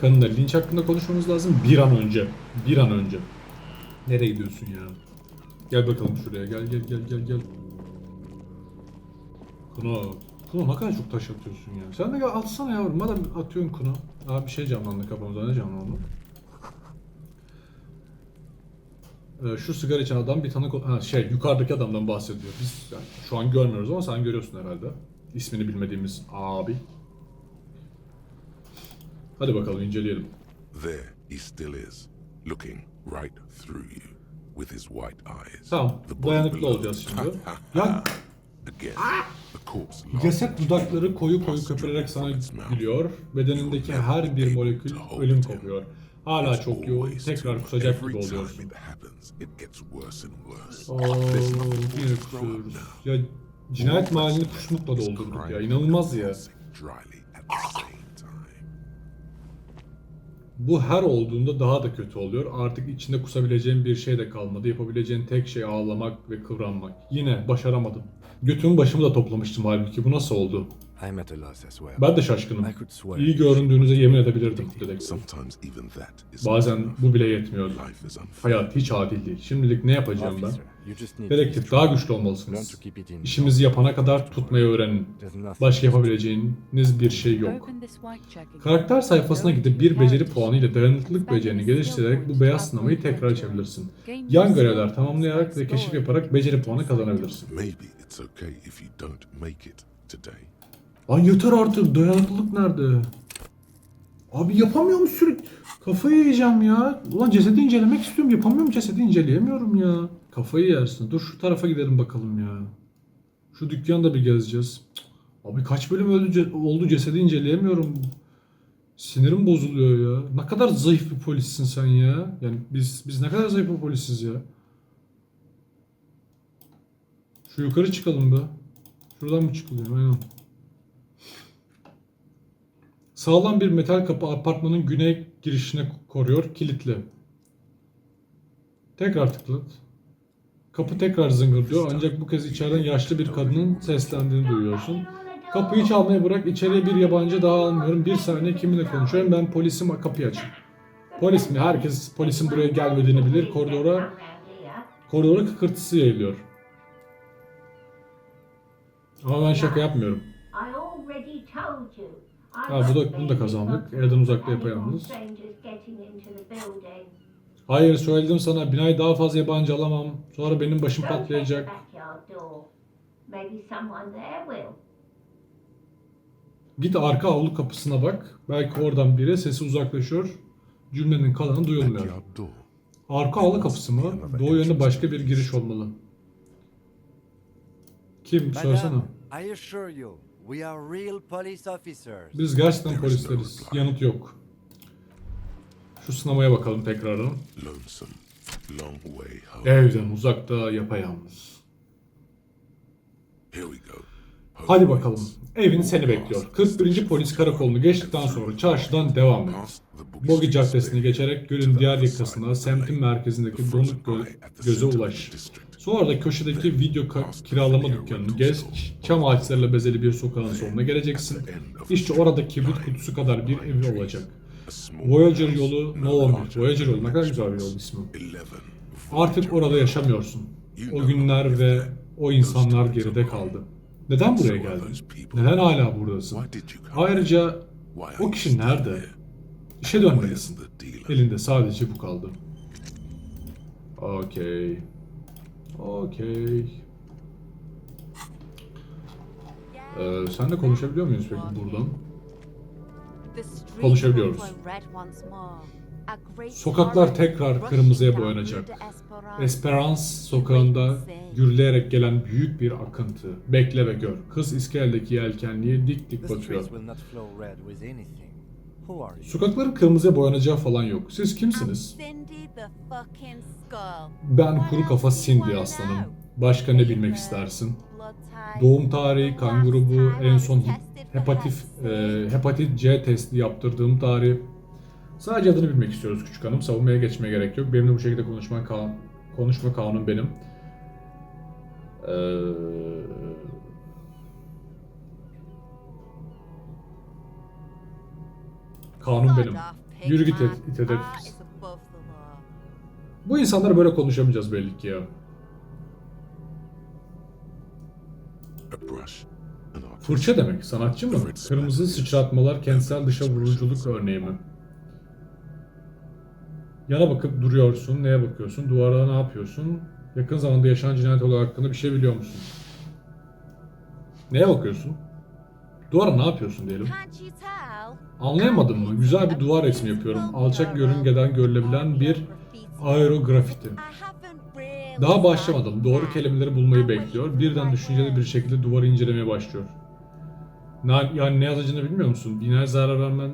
kadınla linç hakkında konuşmamız lazım bir an önce. Bir an önce. Nereye gidiyorsun ya? Gel bakalım şuraya. Gel. Kuno ne kadar çok taş atıyorsun ya. Sen de gel atsana yavrum. Madem atıyorsun Kuno. Abi bir şey canlandı kafamıza. Ne canlandı? Şu sigara içen adam bir tanık... yukarıdaki adamdan bahsediyor. Biz yani şu an görmüyoruz ama sen görüyorsun herhalde. İsmini bilmediğimiz abi. Hadi bakalım inceleyelim. There he still is, looking right through you with his white eyes. Tamam. The body Dayanıklı below. olacağız şimdi. Ya Again, the corpse ceset dudakları koyu köpürerek sana gülüyor. Bedenindeki her bir molekül ölüm kopuyor. Hala çok yoğun. Tekrar kusacak gibi oluyorsun. Yine kusuyoruz. Ya cinayet mahallini kusmukla doldurduk ya. İnanılmaz ya. Bu her olduğunda daha da kötü oluyor. Artık içinde kusabileceğin bir şey de kalmadı. Yapabileceğin tek şey ağlamak ve kıvranmak. Yine başaramadım. Götümün başımı da toplamıştım halbuki. Bu nasıl oldu? I'm at a loss as well. Ben de şaşkınım. I could swear. İyi göründüğünüze yemin edebilirdim dedektif. Sometimes even that is Bazen bu bile yetmiyor. life is unfair. Hayat hiç adil değil. Şimdilik ne yapacağım ben? Officer, you just need to be Dedektif strong. daha güçlü Learn olmalısınız. to keep it in. İşimizi yapana kadar tutmayı öğrenin. There's nothing. Başka yapabileceğiniz bir şey yok. Open this white check again. Karakter sayfasına gidip bir beceri puanı ile dayanıklılık becerini geliştirerek bu beyaz sınamayı tekrar açabilirsin. Yan görevler tamamlayarak ve keşif yaparak beceri puanı kazanabilirsin. Maybe it's okay if you don't make it today. Lan yeter artık, dayanıklılık nerede? Abi yapamıyorum sürekli. Kafayı yiyeceğim ya. Ulan cesedi incelemek istiyorum. Yapamıyorum, cesedi inceleyemiyorum ya. Kafayı yersin. Dur şu tarafa gidelim bakalım ya. Şu dükkanı da bir gezeceğiz. Cık. Abi kaç bölüm oldu cesedi inceleyemiyorum. Sinirim bozuluyor ya. Ne kadar zayıf bir polissin sen ya. Yani biz ne kadar zayıf bir polisiz ya. Şu yukarı çıkalım be. Şuradan mı çıkılıyor? Aynen. Sağlam bir metal kapı apartmanın güney girişine koruyor, kilitli. Tekrar tıklat. Kapı tekrar zıngırdıyor ancak bu kez içeriden yaşlı bir kadının seslendiğini duyuyorsun. Kapıyı çalmayı bırak, içeriye bir yabancı daha almıyorum. Bir saniye kiminle konuşuyorum? Ben polisim, kapıyı açın. Polis mi? Herkes polisin buraya gelmediğini bilir. Koridora kıkırtısı yayılıyor. Ama ben şaka yapmıyorum. Ha, bunu da kazandık. Evden uzakta yapayalnız. Hayır söyledim sana, binayı daha fazla yabancı alamam. Sonra benim başım patlayacak. Git arka avlu kapısına bak. Belki oradan biri sesi uzaklaşıyor. Cümlenin kalanı duyulmuyor. Backyard door. Arka avlu kapısı mı? Doğu yönde başka bir giriş olmalı. Kim? Söylesene. Madam, I assure you, we are real police officers. Biz gerçekten polisleriz. Yanıt yok. Şu sınavaya bakalım tekrardan. Lonesome. Long way home. Evden uzakta yapayalnız. Here we go. Home Hadi waits. bakalım. Evin seni bekliyor. 41. polis karakolunu geçtikten sonra çarşıdan devam et. Past the Boogie Bogi Street Caddesi'ni station geçerek to gölün the diğer other side yakasına, of the semtin lane. merkezindeki The donuk frozen eye at the göze center of the ulaş. district. Sonra da köşedeki video kiralama dükkanını gez, çam ağaçlarıyla bezeli bir sokağın sonuna geleceksin. İşte orada kibrit kutusu kadar bir evi olacak. A small Voyager house, yolu no No 11. larger Voyager yolu ne than kadar güzel bir yol express. ismi. 11 Artık orada yaşamıyorsun. O günler ve o insanlar geride kaldı. Neden buraya geldin? Neden hala buradasın? Ayrıca o kişi nerede? İşe dönmelisin. Elinde sadece bu kaldı. Okey. Okey. Senle konuşabiliyor muyuz peki buradan? Konuşabiliyoruz. Sokaklar tekrar kırmızıya boyanacak. Esperance sokağında gürleyerek gelen büyük bir akıntı. Bekle ve gör. Kız iskeledeki yelkenliğe dik dik The bakıyor. streets will not flow red with anything. Who are you? Sokakların kırmızıya boyanacağı falan yok. Siz kimsiniz? Ben kuru kafa Cindy aslanım. Başka ne bilmek istersin? Doğum tarihi, kan grubu, en son hepatit C testi yaptırdığım tarih. Sadece adını bilmek istiyoruz küçük hanım. Savunmaya geçmeye gerek yok. Benimle bu şekilde konuşma kanun benim. Kanun benim. Yürü git it ederiz. Bu insanlar böyle konuşamayacağız belli ki ya. A brush, an artist. Fırça demek. Sanatçı mı? Kırmızı sıçratmalar kentsel dışa vuruculuk örneği mi? Yana bakıp duruyorsun. Neye bakıyorsun? Duvara ne yapıyorsun? Yakın zamanda yaşanan cinayet olayı hakkında bir şey biliyor musun? Neye bakıyorsun? Duvara ne yapıyorsun diyelim. Anlayamadın mı? Güzel bir duvar resmi yapıyorum. Alçak yörüngeden görülebilen bir aerografiti. Daha başlamadım. Doğru kelimeleri bulmayı bekliyor. Birden düşünceli bir şekilde duvarı incelemeye başlıyor. Yani ne yazacağını bilmiyor musun? Binaya zarar vermen...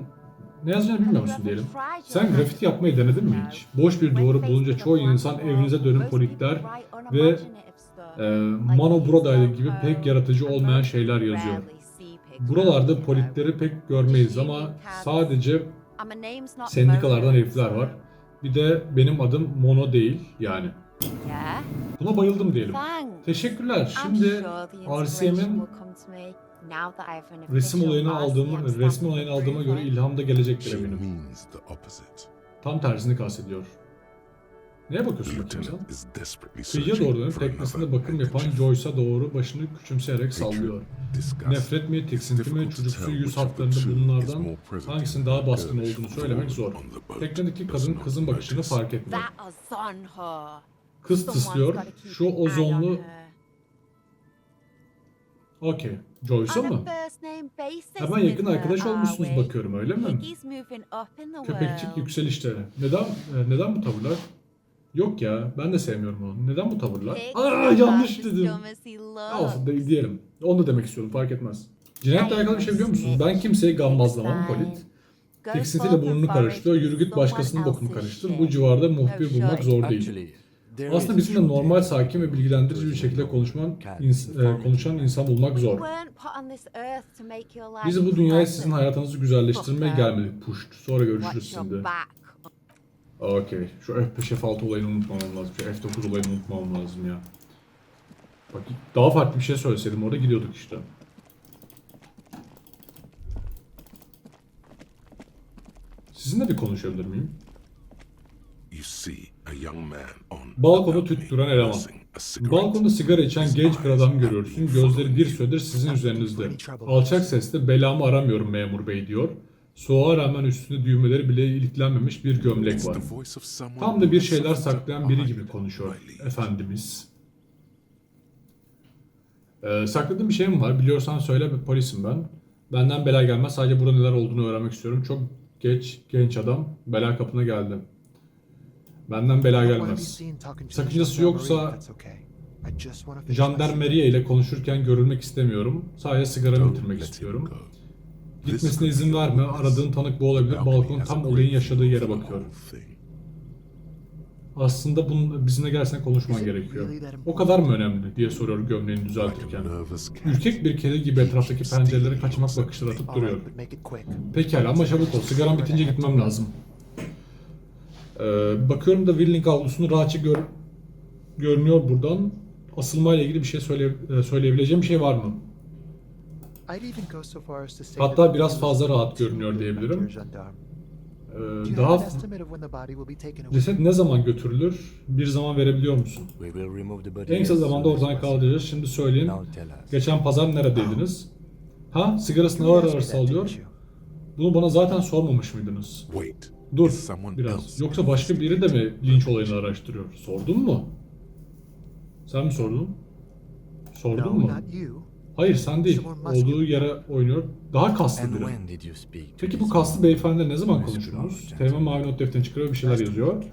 Ne yazacağını bilmiyor musun diyelim. Sen grafiti yapmayı denedin mi hiç? Boş bir duvarı bulunca çoğu insan evinize dönüp polikler ve Mano Burada'ydı gibi pek yaratıcı olmayan şeyler yazıyor. Buralarda politleri pek görmeyiz ama sadece sendikalardan herifler var. Bir de benim adım Mono değil yani. Buna bayıldım diyelim. Teşekkürler. Şimdi RCM'in resmi olayını aldığıma göre ilham da gelecektir She eminim. means the opposite. Tam tersini kastediyor. Neye bakıyorsun bakayım sen? Lieutenant is desperately Kıyıya searching doğru dönüp for teknesinde another bakım yapan handkerchief. Joyce'a doğru başını küçümseyerek sallıyor. Disgust. Nefret mi, tiksinti mi, çocuksu yüz hatlarında bunlardan hangisinin daha baskın olduğunu söylemek zor. Teknedeki kadın kızın bakışını fark etmiyor. Kız tıslıyor. Şu ozonlu... Okey. Joyce'a mı? Hemen yakın arkadaş olmuşsunuz bakıyorum öyle mi? Köpekçik yükselişte. Neden bu tavırlar? Yok ya ben de sevmiyorum onu. Neden bu tavırlar? Yanlış dedim. Olsun diyelim. Onu da demek istiyorum fark etmez. Cinayetle alakalı bir şey biliyor musun? Ben kimseyi gammazlamam Polit. Tiksintiyle burnunu karıştırıyor. Yürü git başkasının bokunu karıştır. Bu civarda muhbir bulmak zor değil. Actually, there Aslında is bizimle truth normal, there. sakin ve bilgilendirici bir şekilde konuşan insan bulmak zor. Biz bu dünyaya sizin hayatınızı güzelleştirmeye gelmedik. Puşt. Sonra görüşürüz şimdi. Okey. Şu F5 F6 olayını unutmamam lazım. Şu F9 olayını unutmamam lazım ya. Bak daha farklı bir şey söyleseydim orada gidiyorduk işte. Sizinle bir konuşabilir miyim? You see a young man on Balkonda tüttüren eleman. a cigarette. Balkonda sigara içen genç bir adam görüyorsun. Gözleri bir süredir sizin üzerinizde. Alçak sesle belamı aramıyorum memur bey diyor. Soğuğa rağmen üstünde düğmeleri bile iliklenmemiş bir gömlek It's var. the voice of someone Tam da bir şeyler who suffers saklayan biri a gibi hide konuşuyor. by lead. Efendimiz. Sakladığım bir şeyim var. Biliyorsan söyle, polisim ben. Benden bela gelmez. Sadece burada neler olduğunu öğrenmek istiyorum. Çok genç adam. Bela kapına geldi. Benden bela gelmez. Sakıncası yoksa jandarmeriye ile konuşurken görülmek istemiyorum. Sadece sigaramı Don't bitirmek let him istiyorum. go. Gitmesine izin verme. Aradığın tanık bu olabilir. Balkon tam olayın yaşadığı yere bakıyor. Aslında bizimle gerçekten konuşman gerekiyor. O kadar mı önemli diye soruyor gömleğini düzeltirken. Ürkek bir kedi gibi etraftaki pencerelere kaçamak bakışları atıp duruyor. Pekala ama çabuk ol. Sigaram bitince gitmem lazım. Bakıyorum da Willing avlusunu rahatça görünüyor buradan. Asılmayla ilgili bir şey söyleyebileceğim bir şey var mı? Hatta biraz fazla rahat görünüyor diyebilirim. Do you daha have an estimate of when the body will be taken away? ceset ne zaman götürülür? Bir zaman verebiliyor musun? We will remove the body En kısa as zamanda soon as oradan possible. kaldıracağız. Şimdi söyleyin. Now tell us. Geçen pazar neredeydiniz? Ha? Sigarasını You ağır asked ağır me that, sallıyor. didn't you? Bunu bana zaten sormamış mıydınız? Wait. Dur Is someone biraz. else Yoksa başka biri de mi linç olayını araştırıyor? Sordun mu? Sen mi sordun? Sordun No, mu? not you. Hayır sen değil. Someone must Olduğu have- yere oynuyor. Daha kaslı And biri. when did you speak to Peki bu this kaslı man? beyefendi ne zaman Mr. konuştunuz? Gentleman. Teğmen mavi not defterini çıkarıyor, bir şeyler yazıyor.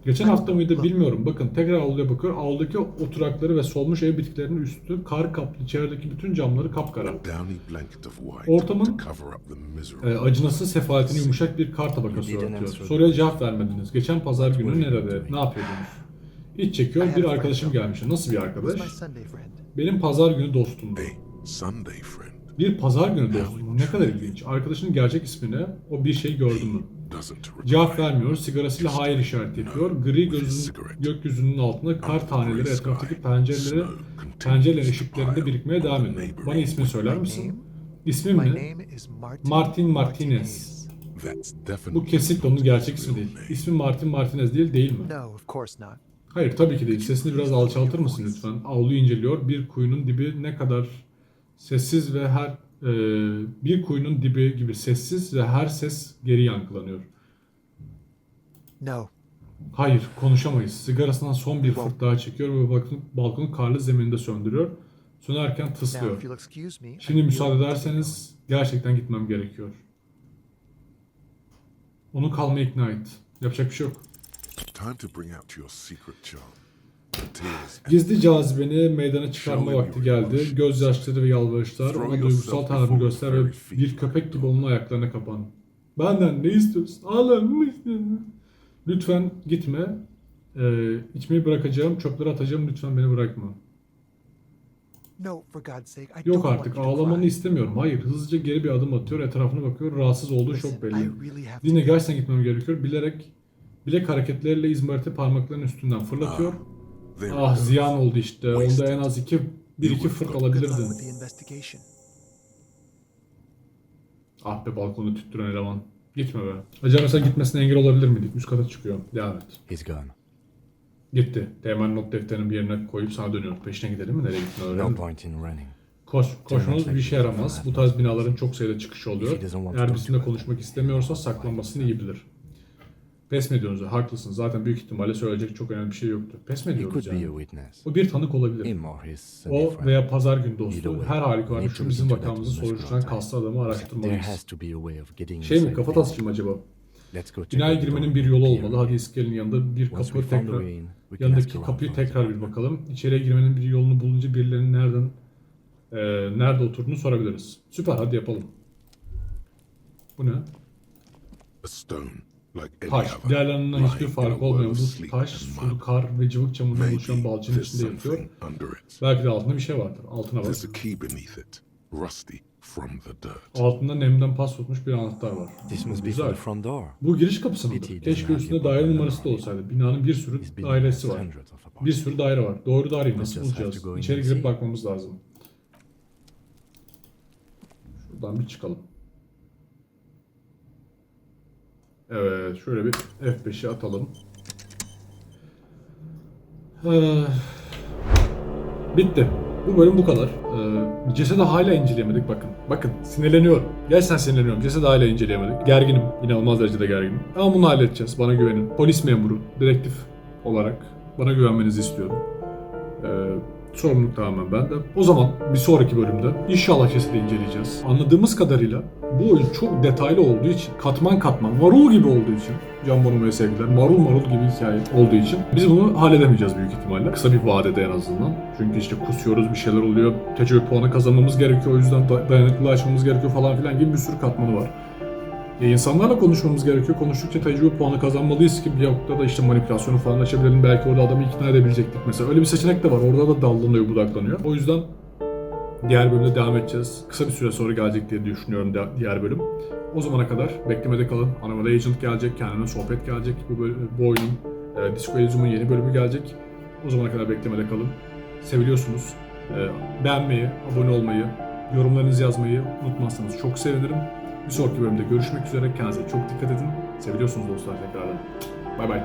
Geçen hafta mıydı bilmiyorum. Bakın tekrar avluya bakıyor. Avludaki oturakları ve solmuş ev bitkilerinin üstü kar kaplı. Çevredeki bütün camları kapkara. A downy blanket of white Ortamın to cover up the misery. acınası sefaletini yumuşak bir kar tabakası örtüyor. Soruya cevap vermediniz. Geçen pazar günü nerede? Ne yapıyordunuz? İç çekiyor. Bir arkadaşım gelmiş. Nasıl bir Who's my arkadaş? Sunday friend? Benim pazar günü dostumdu. A Sunday friend Bir pazar günü dostum. Ne kadar ilginç. Arkadaşının gerçek ismini, o bir şey gördü mü? doesn't Cevap require vermiyor. Sigarasıyla hayır işareti yapıyor. Gri gökyüzünün altında kar taneleri etraftaki pencerelerin ışıklarında birikmeye devam ediyor. Bana ismini söyler misin? İsmim My ne? name is Martin. Martin Martinez. That's definitely Bu kesinlikle onun gerçek ismi değil. name. İsmi Martin Martinez değil mi? No, of course not. Hayır tabii ki değil. Sesini biraz alçaltır mısın lütfen? Avluyu inceliyor. Bir kuyunun dibi ne kadar sessiz ve bir kuyunun dibi gibi sessiz ve her ses geri yankılanıyor. No. Hayır, konuşamayız. Sigarasından son bir fırt daha çekiyor ve balkonun karlı zemininde söndürüyor. Sönerken Now, tıslıyor. if you'll excuse me, Şimdi I müsaade really ederseniz gerçekten gitmem gerekiyor. Onu kalmaya ikna et. Yapacak bir şey yok. Time to bring out your secret child. The tears and Gizli cazibeni meydana çıkarma vakti geldi. Gözyaşları ve yalvarışlar, ona duygusal tavrını göster ve bir köpek gibi onun ayaklarına kapan. Benden ne istiyorsun? Ağlarını mı istiyorsun? Lütfen gitme. İçmeyi bırakacağım, çöpleri atacağım. Lütfen beni bırakma. No, for God's sake, I Yok don't artık, want you to ağlamanı cry. istemiyorum. Hayır, hızlıca geri bir adım atıyor, etrafına bakıyor. Rahatsız olduğu Listen, çok I belli. really have to Dinle, go. gerçekten gitmem gerekiyor. Bilek hareketleriyle izmariti parmaklarının üstünden fırlatıyor. there Ah, it goes. ziyan oldu işte. Onda en az bir iki fırt Good luck alabilirdin. with the investigation. Ah be, balkonu tüttüren eleman. Gitme be. Acaba mesela gitmesine engel olabilir miydik? Üst kata çıkıyor. Devam et. He's gone. Gitti. Teğmen not defterini bir yerine koyup sana dönüyor. Peşine gidelim mi? Nereye gittiğini No öğrenelim. point in running. Koşmanız bir işe yaramaz. Bu tarz binaların çok sayıda çıkışı oluyor. Eğer bizimle konuşmak istemiyorsa saklanmasını iyi bilir. Pes mi ediyorsunuz? Haklısın. Zaten büyük ihtimalle söyleyecek çok önemli bir şey yoktu. Pes mi He ediyoruz could be yani? a witness. O bir tanık olabilir. Him or his Sunday O friend. veya pazar günü Either dostu. way, Her halükarda need to şu look bizim into that vakamızı underground soruşturan time. kaslı adamı There araştırmalıyız. has to be a way of getting Şey mi? inside the Kafatasçı building. mı acaba? Let's go check Binaya out the girmenin door. bir yolu Here olmalı. we Hadi go. iskelenin yanında bir Once kapı we found the tekrar... way in, we can ask Yanındaki around kapıyı for it. tekrar bir bakalım. İçeriye girmenin bir yolunu bulunca birilerinin nerede oturduğunu sorabiliriz. Süper, hadi yapalım. Bu ne? A stone like any Taş. other, Diğerlerinden lying hiçbir in a farkı world olmayan of bu sleep taş, and sulu mud. kar ve cıvık çamurdan Maybe oluşan balçının there's içinde yatıyor. something under it. Belki de altında bir şey vardır. Altına bak. There's a key beneath it, rusty from the dirt. Altında nemden pas tutmuş bir anahtar var. This must be for Güzel. the front door. Bu giriş kapısı mıdır? Pity Keşke doesn't üstünde have daire your numarası da olsaydı. Binanın bir sürü He's been dairesi in var. hundreds of Bir apartments. sürü daire var. Doğru daireyi nasıl just have bulacağız? to go in İçeri and girip see. bakmamız lazım. Şuradan bir çıkalım. Evet, şöyle bir F5'i atalım. Bitti. Bu bölüm bu kadar. Cesedi hala inceleyemedik, bakın. Bakın, sinirleniyorum. Gerçekten sinirleniyorum. Cesedi hala inceleyemedik. Gerginim. İnanılmaz derecede gerginim. Ama bunu halledeceğiz. Bana güvenin. Polis memuru, dedektif olarak bana güvenmenizi istiyorum. Sorumluluk tamamen bende. O zaman bir sonraki bölümde inşallah cesedi inceleyeceğiz. Anladığımız kadarıyla bu oyun çok detaylı olduğu için, katman katman, marul gibi olduğu için, Can Bonomo ve sevgiler, marul gibi hikaye olduğu için biz bunu halledemeyeceğiz büyük ihtimalle. Kısa bir vadede en azından. Çünkü işte kusuyoruz, bir şeyler oluyor, tecrübe puanı kazanmamız gerekiyor, o yüzden dayanıklılığı açmamız gerekiyor falan filan gibi bir sürü katmanı var. İnsanlarla konuşmamız gerekiyor. Konuştukça tecrübe puanı kazanmalıyız ki bir noktada işte manipülasyonu falan açabilelim. Belki orada adamı ikna edebilecektik mesela. Öyle bir seçenek de var. Orada da dallanıyor, budaklanıyor. O yüzden diğer bölümde devam edeceğiz. Kısa bir süre sonra gelecek diye düşünüyorum diğer bölüm. O zamana kadar beklemede kalın. Anomaly Agent gelecek, kendine sohbet gelecek. Bu oyunun Disco Elysium'un yeni bölümü gelecek. O zamana kadar beklemede kalın. Seviliyorsunuz. Beğenmeyi, abone olmayı, yorumlarınızı yazmayı unutmazsanız çok sevinirim. Bir sonraki bölümde görüşmek üzere. Kendinize çok dikkat edin. Seviliyorsunuz dostlar tekrardan. Bay bay.